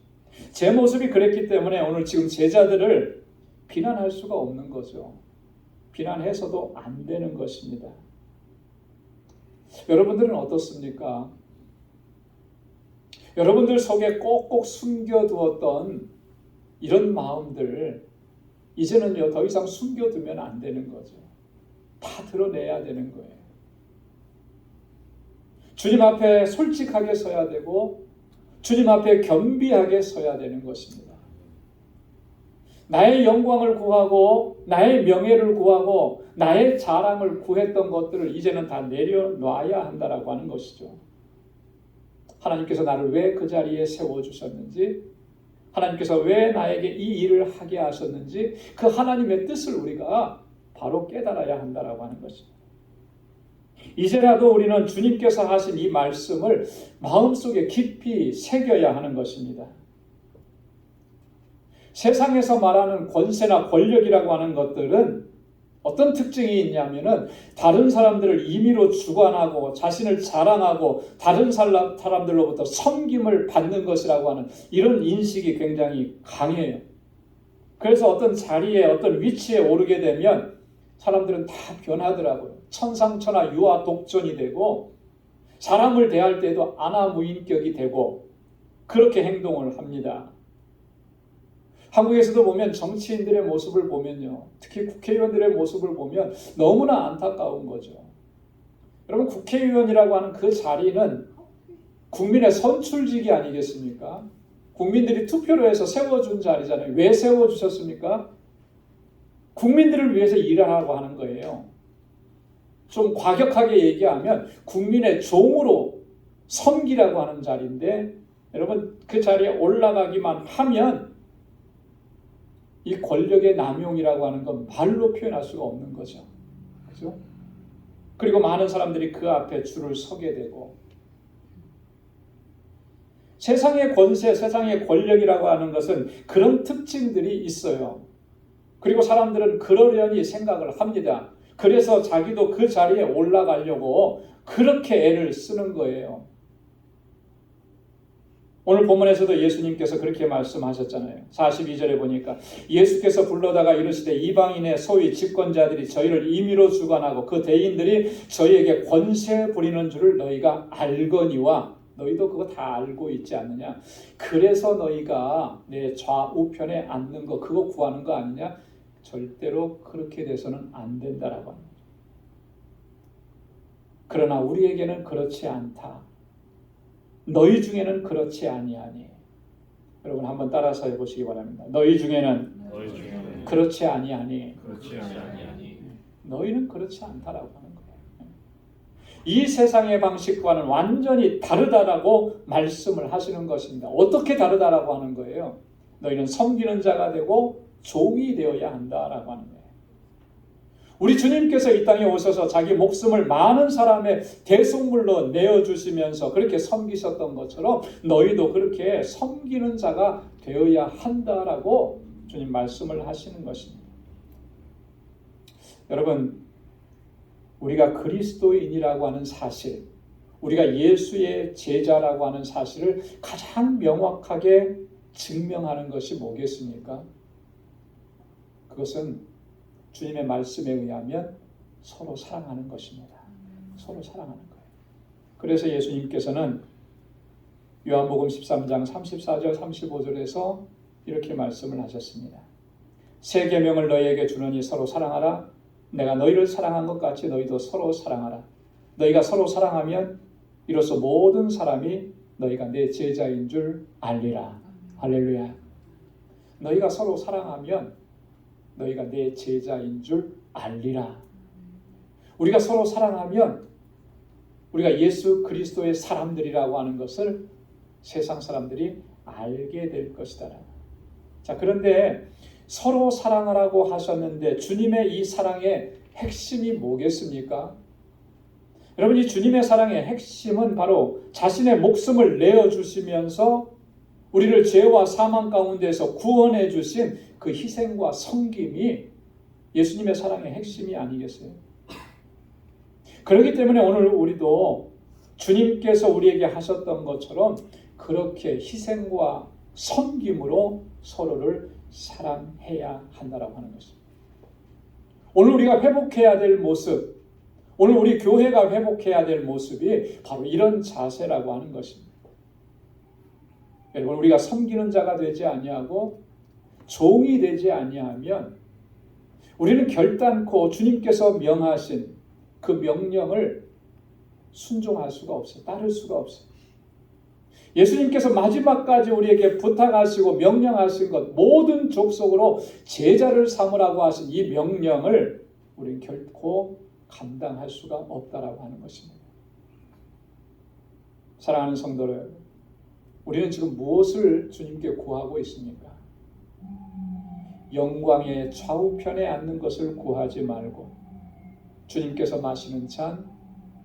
제 모습이 그랬기 때문에 오늘 지금 제자들을 비난할 수가 없는 거죠. 비난해서도 안 되는 것입니다. 여러분들은 어떻습니까? 여러분들 속에 꼭꼭 숨겨두었던 이런 마음들 이제는요 더 이상 숨겨두면 안 되는 거죠. 다 드러내야 되는 거예요. 주님 앞에 솔직하게 서야 되고 주님 앞에 겸비하게 서야 되는 것입니다. 나의 영광을 구하고 나의 명예를 구하고 나의 자랑을 구했던 것들을 이제는 다 내려놔야 한다라고 하는 것이죠. 하나님께서 나를 왜 그 자리에 세워주셨는지, 하나님께서 왜 나에게 이 일을 하게 하셨는지 그 하나님의 뜻을 우리가 바로 깨달아야 한다라고 하는 것입니다. 이제라도 우리는 주님께서 하신 이 말씀을 마음속에 깊이 새겨야 하는 것입니다. 세상에서 말하는 권세나 권력이라고 하는 것들은 어떤 특징이 있냐면은 다른 사람들을 임의로 주관하고 자신을 자랑하고 다른 사람들로부터 섬김을 받는 것이라고 하는 이런 인식이 굉장히 강해요. 그래서 어떤 자리에 어떤 위치에 오르게 되면 사람들은 다 변하더라고요. 천상천하 유아 독존이 되고 사람을 대할 때도 안하무인격이 되고 그렇게 행동을 합니다. 한국에서도 보면 정치인들의 모습을 보면요. 특히 국회의원들의 모습을 보면 너무나 안타까운 거죠. 여러분 국회의원이라고 하는 그 자리는 국민의 선출직이 아니겠습니까? 국민들이 투표로 해서 세워준 자리잖아요. 왜 세워주셨습니까? 국민들을 위해서 일하라고 하는 거예요. 좀 과격하게 얘기하면 국민의 종으로 섬기라고 하는 자리인데 여러분 그 자리에 올라가기만 하면 이 권력의 남용이라고 하는 건 말로 표현할 수가 없는 거죠. 그죠? 그리고 많은 사람들이 그 앞에 줄을 서게 되고, 세상의 권세, 세상의 권력이라고 하는 것은 그런 특징들이 있어요. 그리고 사람들은 그러려니 생각을 합니다. 그래서 자기도 그 자리에 올라가려고 그렇게 애를 쓰는 거예요. 오늘 본문에서도 예수님께서 그렇게 말씀하셨잖아요. 42절에 보니까 예수께서 불러다가 이르시되 이방인의 소위 집권자들이 저희를 임의로 주관하고 그 대인들이 저희에게 권세 부리는 줄을 너희가 알거니와, 너희도 그거 다 알고 있지 않느냐? 그래서 너희가 내 좌우편에 앉는 거 그거 구하는 거 아니냐? 절대로 그렇게 돼서는 안 된다라고 합니다. 그러나 우리에게는 그렇지 않다. 너희 중에는 그렇지 아니하니. 여러분 한번 따라서 해보시기 바랍니다. 너희 중에는 그렇지 아니하니. 너희는 그렇지 않다라고 하는 거예요. 이 세상의 방식과는 완전히 다르다라고 말씀을 하시는 것입니다. 어떻게 다르다라고 하는 거예요? 너희는 섬기는 자가 되고 종이 되어야 한다라고 하는 거예요. 우리 주님께서 이 땅에 오셔서 자기 목숨을 많은 사람의 대속물로 내어주시면서 그렇게 섬기셨던 것처럼 너희도 그렇게 섬기는 자가 되어야 한다라고 주님 말씀을 하시는 것입니다. 여러분, 우리가 그리스도인이라고 하는 사실, 우리가 예수의 제자라고 하는 사실을 가장 명확하게 증명하는 것이 뭐겠습니까? 그것은 주님의 말씀에 의하면 서로 사랑하는 것입니다. 서로 사랑하는 거예요. 그래서 예수님께서는 요한복음 13장 34절 35절에서 이렇게 말씀을 하셨습니다. 새 계명을 너희에게 주노니 서로 사랑하라. 내가 너희를 사랑한 것 같이 너희도 서로 사랑하라. 너희가 서로 사랑하면 이로써 모든 사람이 너희가 내 제자인 줄 알리라. 할렐루야. 너희가 서로 사랑하면 너희가 내 제자인 줄 알리라. 우리가 서로 사랑하면 우리가 예수 그리스도의 사람들이라고 하는 것을 세상 사람들이 알게 될 것이다. 자, 그런데 서로 사랑하라고 하셨는데 주님의 이 사랑의 핵심이 뭐겠습니까? 여러분, 이 주님의 사랑의 핵심은 바로 자신의 목숨을 내어주시면서 우리를 죄와 사망 가운데서 구원해 주신 그 희생과 섬김이 예수님의 사랑의 핵심이 아니겠어요? 그렇기 때문에 오늘 우리도 주님께서 우리에게 하셨던 것처럼 그렇게 희생과 섬김으로 서로를 사랑해야 한다라고 하는 것입니다. 오늘 우리가 회복해야 될 모습, 오늘 우리 교회가 회복해야 될 모습이 바로 이런 자세라고 하는 것입니다. 여러분, 우리가 섬기는 자가 되지 아니하고 종이 되지 아니하면 우리는 결단코 주님께서 명하신 그 명령을 순종할 수가 없어요. 따를 수가 없어요. 예수님께서 마지막까지 우리에게 부탁하시고 명령하신 것, 모든 족속으로 제자를 삼으라고 하신 이 명령을 우리는 결코 감당할 수가 없다라고 하는 것입니다. 사랑하는 성도 여러분, 우리는 지금 무엇을 주님께 구하고 있습니까? 영광의 좌우편에 앉는 것을 구하지 말고 주님께서 마시는 잔,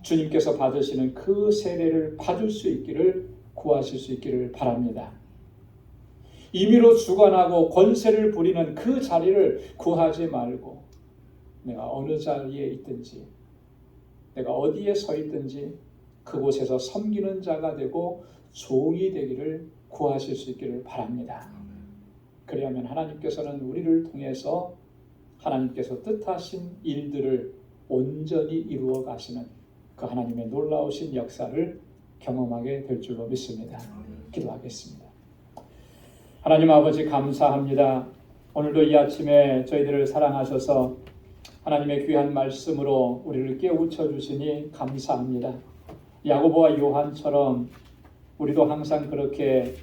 주님께서 받으시는 그 세례를 받을 수 있기를 구하실 수 있기를 바랍니다. 임의로 주관하고 권세를 부리는 그 자리를 구하지 말고 내가 어느 자리에 있든지 내가 어디에 서 있든지 그곳에서 섬기는 자가 되고 종이 되기를 구하실 수 있기를 바랍니다. 그리하면 하나님께서는 우리를 통해서 하나님께서 뜻하신 일들을 온전히 이루어 가시는 그 하나님의 놀라우신 역사를 경험하게 될 줄로 믿습니다. 기도하겠습니다. 하나님 아버지, 감사합니다. 오늘도 이 아침에 저희들을 사랑하셔서 하나님의 귀한 말씀으로 우리를 깨우쳐 주시니 감사합니다. 야고보와 요한처럼 우리도 항상 그렇게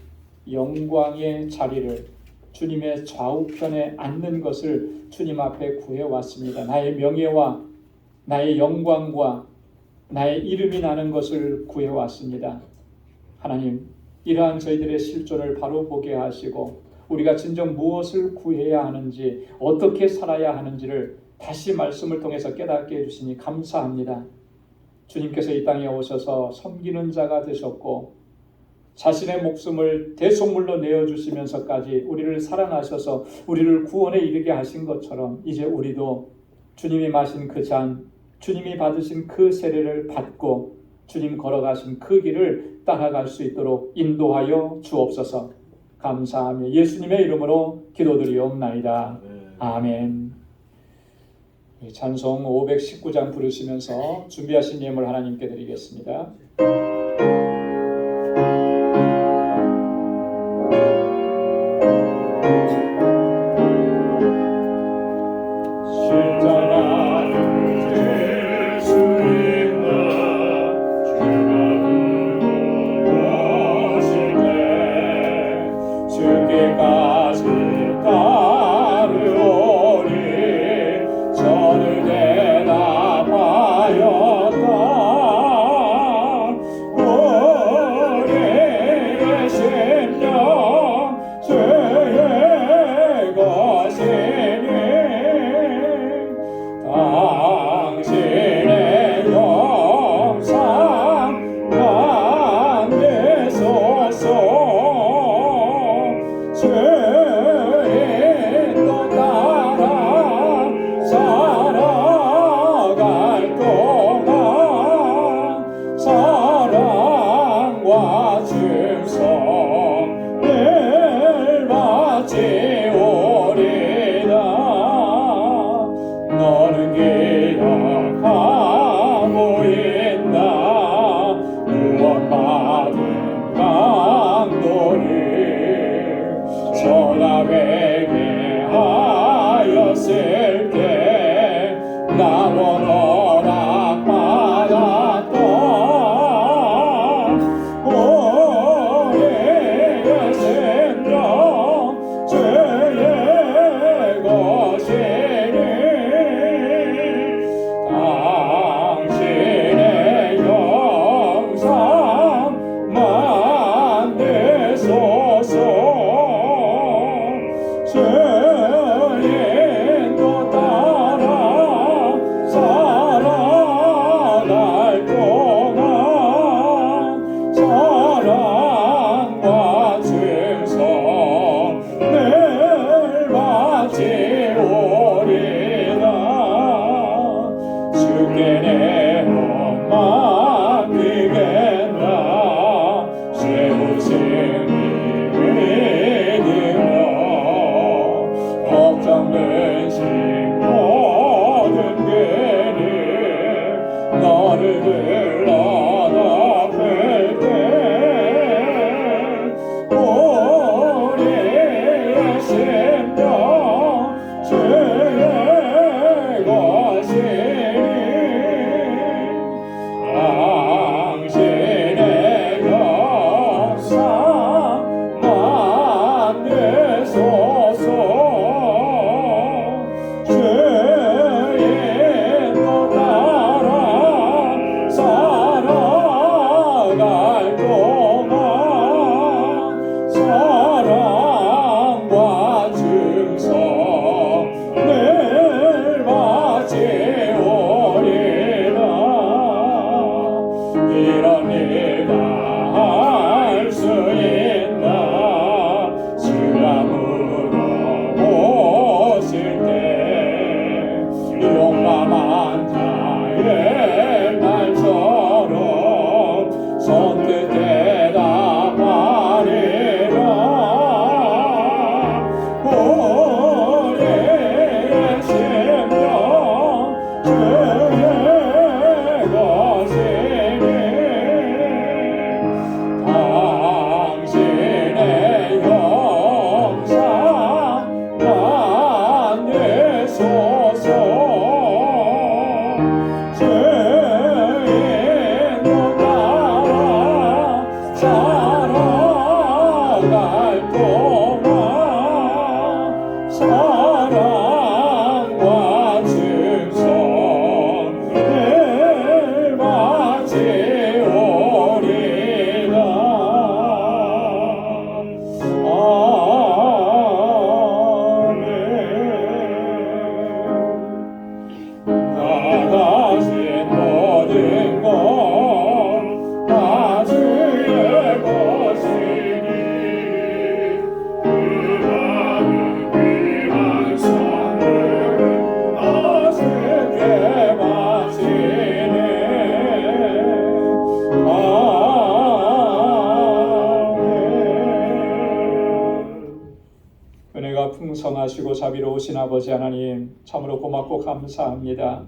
영광의 자리를 주님의 좌우편에 앉는 것을 주님 앞에 구해왔습니다. 나의 명예와 나의 영광과 나의 이름이 나는 것을 구해왔습니다. 하나님, 이러한 저희들의 실존을 바로 보게 하시고 우리가 진정 무엇을 구해야 하는지, 어떻게 살아야 하는지를 다시 말씀을 통해서 깨닫게 해주시니 감사합니다. 주님께서 이 땅에 오셔서 섬기는 자가 되셨고 자신의 목숨을 대속물로 내어주시면서까지 우리를 사랑하셔서 우리를 구원에 이르게 하신 것처럼 이제 우리도 주님이 마신 그 잔, 주님이 받으신 그 세례를 받고 주님 걸어가신 그 길을 따라갈 수 있도록 인도하여 주옵소서. 감사하며 예수님의 이름으로 기도드리옵나이다. 아멘. 찬송 519장 부르시면서 준비하신 예물 하나님께 드리겠습니다. 좋으신 아버지 하나님, 참으로 고맙고 감사합니다.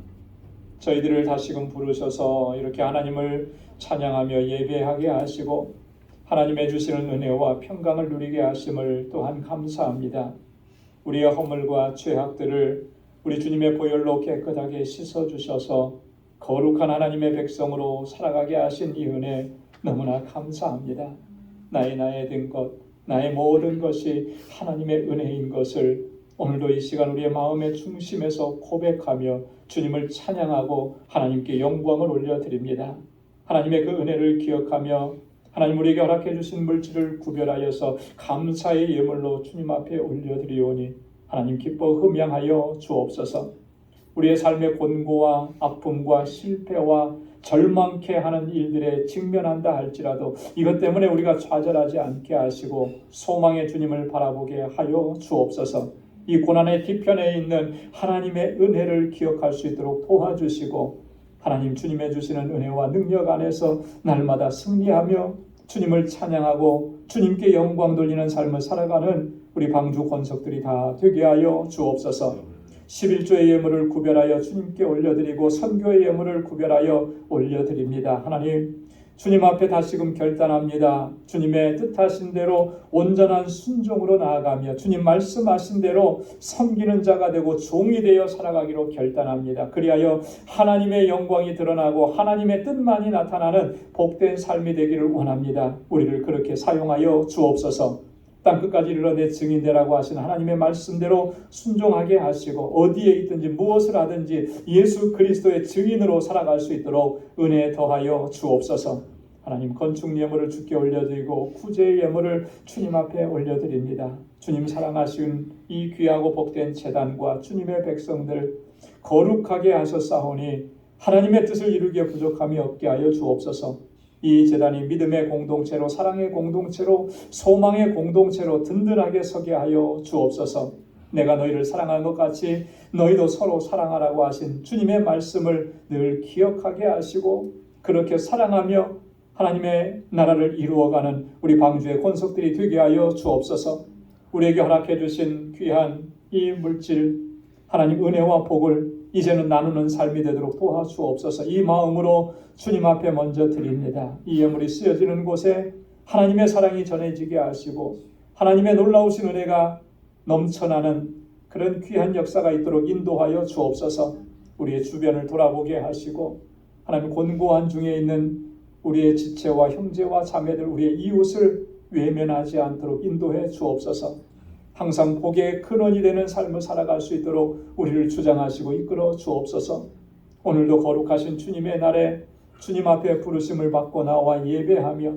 저희들을 다시금 부르셔서 이렇게 하나님을 찬양하며 예배하게 하시고 하나님의 주시는 은혜와 평강을 누리게 하심을 또한 감사합니다. 우리의 허물과 죄악들을 우리 주님의 보혈로 깨끗하게 씻어주셔서 거룩한 하나님의 백성으로 살아가게 하신 이 은혜 너무나 감사합니다. 나의 된 것, 나의 모든 것이 하나님의 은혜인 것을 오늘도 이 시간 우리의 마음의 중심에서 고백하며 주님을 찬양하고 하나님께 영광을 올려드립니다. 하나님의 그 은혜를 기억하며 하나님 우리에게 허락해 주신 물질을 구별하여서 감사의 예물로 주님 앞에 올려드리오니 하나님 기뻐 흠양하여 주옵소서. 우리의 삶의 곤고와 아픔과 실패와 절망케 하는 일들에 직면한다 할지라도 이것 때문에 우리가 좌절하지 않게 하시고 소망의 주님을 바라보게 하여 주옵소서. 이 고난의 뒤편에 있는 하나님의 은혜를 기억할 수 있도록 도와주시고 하나님 주님의 주시는 은혜와 능력 안에서 날마다 승리하며 주님을 찬양하고 주님께 영광 돌리는 삶을 살아가는 우리 방주 권속들이 다 되게 하여 주옵소서. 11조의 예물을 구별하여 주님께 올려드리고 선교의 예물을 구별하여 올려드립니다. 하나님 주님 앞에 다시금 결단합니다. 주님의 뜻하신 대로 온전한 순종으로 나아가며 주님 말씀하신 대로 섬기는 자가 되고 종이 되어 살아가기로 결단합니다. 그리하여 하나님의 영광이 드러나고 하나님의 뜻만이 나타나는 복된 삶이 되기를 원합니다. 우리를 그렇게 사용하여 주옵소서. 땅끝까지 이르러 내 증인되라고 하신 하나님의 말씀대로 순종하게 하시고 어디에 있든지 무엇을 하든지 예수 그리스도의 증인으로 살아갈 수 있도록 은혜에 더하여 주옵소서. 하나님 건축 예물을 주께 올려드리고 구제의 예물을 주님 앞에 올려드립니다. 주님 사랑하신 이 귀하고 복된 제단과 주님의 백성들 거룩하게 하셨사오니 하나님의 뜻을 이루기에 부족함이 없게 하여 주옵소서. 이 제단이 믿음의 공동체로 사랑의 공동체로 소망의 공동체로 든든하게 서게 하여 주옵소서. 내가 너희를 사랑하는 것 같이 너희도 서로 사랑하라고 하신 주님의 말씀을 늘 기억하게 하시고 그렇게 사랑하며 하나님의 나라를 이루어가는 우리 방주의 권속들이 되게 하여 주옵소서. 우리에게 허락해 주신 귀한 이 물질 하나님 은혜와 복을 이제는 나누는 삶이 되도록 도와주옵소서. 이 마음으로 주님 앞에 먼저 드립니다. 이 예물이 쓰여지는 곳에 하나님의 사랑이 전해지게 하시고 하나님의 놀라우신 은혜가 넘쳐나는 그런 귀한 역사가 있도록 인도하여 주옵소서. 우리의 주변을 돌아보게 하시고 하나님 곤고한 중에 있는 우리의 지체와 형제와 자매들 우리의 이웃을 외면하지 않도록 인도해 주옵소서. 항상 복의 근원이 되는 삶을 살아갈 수 있도록 우리를 주장하시고 이끌어 주옵소서. 오늘도 거룩하신 주님의 날에 주님 앞에 부르심을 받고 나와 예배하며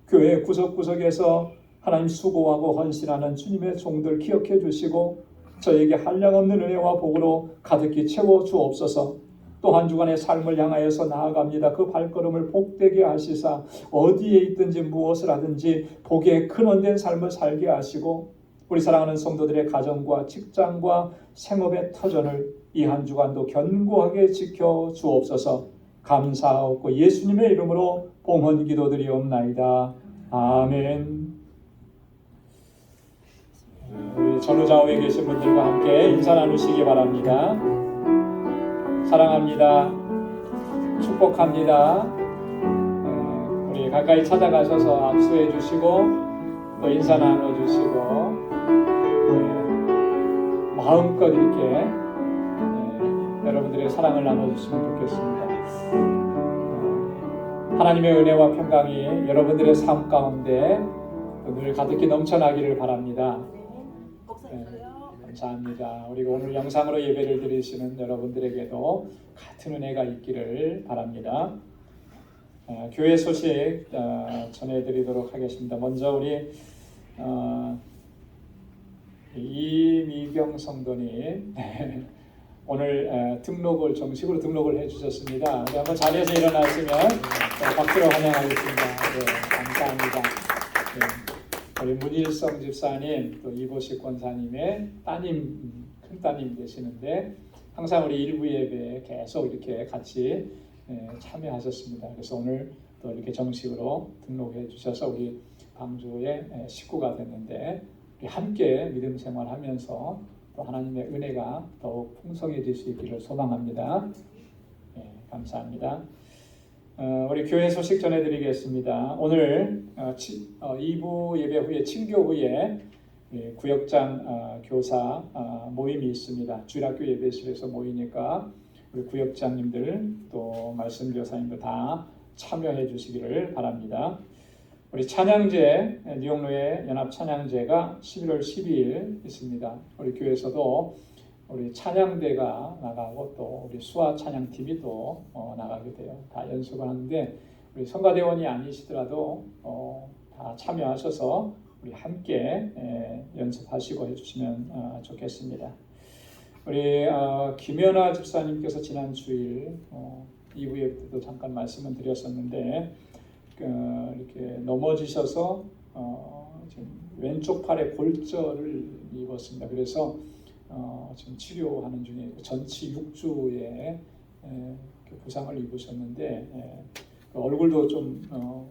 교회 구석구석에서 하나님 수고하고 헌신하는 주님의 종들 기억해 주시고 저에게 한량없는 은혜와 복으로 가득히 채워 주옵소서. 또 한 주간의 삶을 향하여서 나아갑니다. 그 발걸음을 복되게 하시사 어디에 있든지 무엇을 하든지 복의 근원된 삶을 살게 하시고 우리 사랑하는 성도들의 가정과 직장과 생업의 터전을 이 한 주간도 견고하게 지켜 주옵소서. 감사하옵고 예수님의 이름으로 봉헌 기도드리옵나이다. 아멘. 우리 전후좌우에 계신 분들과 함께 인사 나누시기 바랍니다. 사랑합니다. 축복합니다. 우리 가까이 찾아가셔서 악수해 주시고 또 인사 나눠주시고 마음껏 이렇게 여러분들의 사랑을 나눠주시면 좋겠습니다. 하나님의 은혜와 평강이 여러분들의 삶 가운데 늘 가득히 넘쳐나기를 바랍니다. 감사합니다. 우리 오늘 영상으로 예배를 드리시는 여러분들에게도 같은 은혜가 있기를 바랍니다. 교회 소식 전해드리도록 하겠습니다. 먼저 우리 이미경 성도님 오늘 정식으로 등록을 해주셨습니다. 한번 자리에서 일어나시면 박수로 환영하겠습니다. 감사합니다. 우리 문일성 집사님 또 이보식 권사님의 따님 큰 따님 되시는데 항상 우리 일부 예배에 계속 이렇게 같이 참여하셨습니다. 그래서 오늘 또 이렇게 정식으로 등록해 주셔서 우리 방주의 식구가 됐는데 함께 믿음 생활하면서 또 하나님의 은혜가 더욱 풍성해질 수 있기를 소망합니다. 감사합니다. 우리 교회 소식 전해드리겠습니다. 오늘 2부 예배 후에 친교 후에 구역장 교사 모임이 있습니다. 주일학교 예배실에서 모이니까 우리 구역장님들 또 말씀교사님들 다 참여해 주시기를 바랍니다. 우리 찬양제 뉴욕로의 연합 찬양제가 11월 12일 있습니다. 우리 교회에서도 우리 찬양대가 나가고 또 우리 수화 찬양팀이 또 나가게 돼요. 다 연습을 하는데 우리 성가대원이 아니시더라도 다 참여하셔서 우리 함께 연습하시고 해주시면 좋겠습니다. 우리 김연아 집사님께서 지난 주일 2부에 때도 잠깐 말씀을 드렸었는데 이렇게 넘어지셔서 지금 왼쪽 팔에 골절을 입었습니다. 그래서 지금 치료하는 중에 전치 6주에 부상을 입으셨는데 얼굴도 좀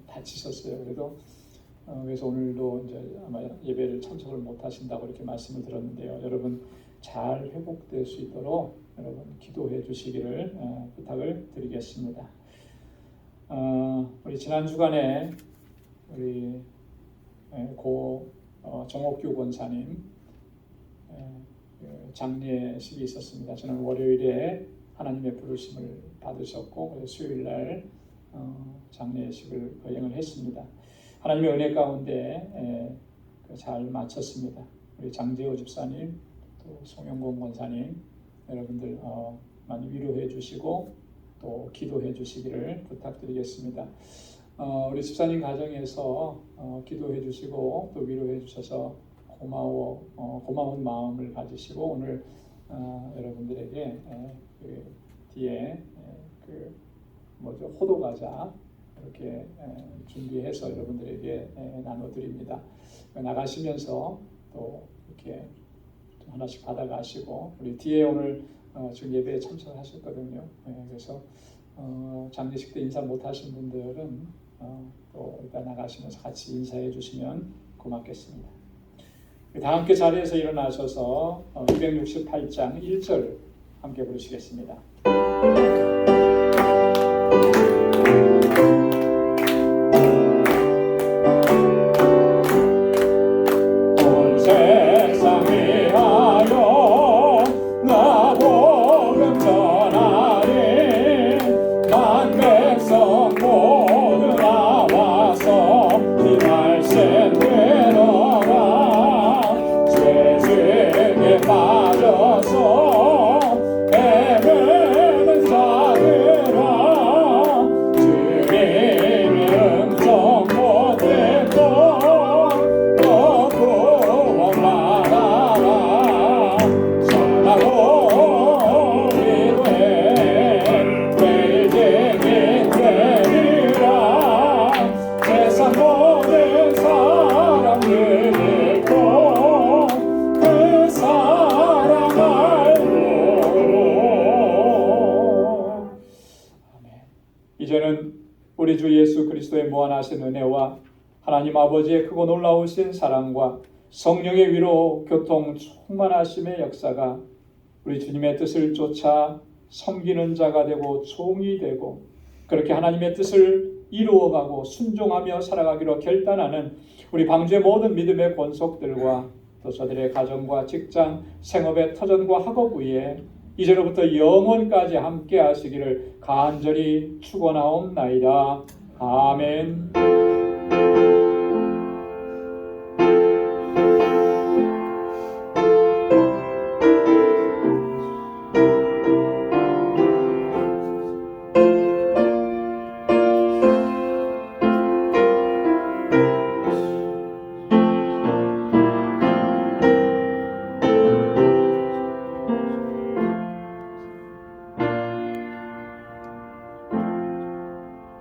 다치셨어요. 그래서 오늘도 이제 아마 예배를 참석을 못 하신다고 이렇게 말씀을 들었는데요. 여러분 잘 회복될 수 있도록 여러분 기도해 주시기를 부탁을 드리겠습니다. 우리 지난 주간에 우리 정옥규 권사님 장례식이 있었습니다. 저는 월요일에 하나님의 부르심을 받으셨고 수요일날 장례식을 거행을 했습니다. 하나님의 은혜 가운데 잘 마쳤습니다. 우리 장재호 집사님, 또 송영곤 권사님 여러분들 많이 위로해 주시고 또 기도해 주시기를 부탁드리겠습니다. 우리 집사님 가정에서 기도해 주시고 또 위로해 주셔서 고마운 마음을 가지시고 오늘 여러분들에게 그 뒤에 호두 과자 이렇게 준비해서 여러분들에게 나눠드립니다. 나가시면서 또 이렇게 좀 하나씩 받아가시고 우리 뒤에 오늘 지금 예배에 참석하셨거든요. 그래서 장례식 때 인사 못하신 분들은 또 일단 나가시면서 같이 인사해 주시면 고맙겠습니다. 다 함께 자리에서 일어나셔서 268장 1절 함께 부르시겠습니다. 온 세상 위하여 나 복음 전하리 만 백성 모두 나와서 이 말씀 들어라 죄중에 빠져서 애매는 자들아 주님이 음성 못해도 너 구원 받아라 전하고 기도해 매일 증인 되리라 세상 모든 사람들 듣고 그 사랑 알도록. 아멘. 이제는 우리 주 예수 그리스도의 무한하신 은혜와 하나님 아버지의 크고 놀라우신 사랑과 성령의 위로 교통 충만하심의 역사가 우리 주님의 뜻을 쫓아 섬기는 자가 되고 종이 되고 그렇게 하나님의 뜻을 이루어가고 순종하며 살아가기로 결단하는 우리 방주의 모든 믿음의 권속들과 또 저들의 가정과 직장, 생업의 터전과 학업 위에 이제로부터 영원까지 함께 하시기를 간절히 축원하옵나이다. 아멘.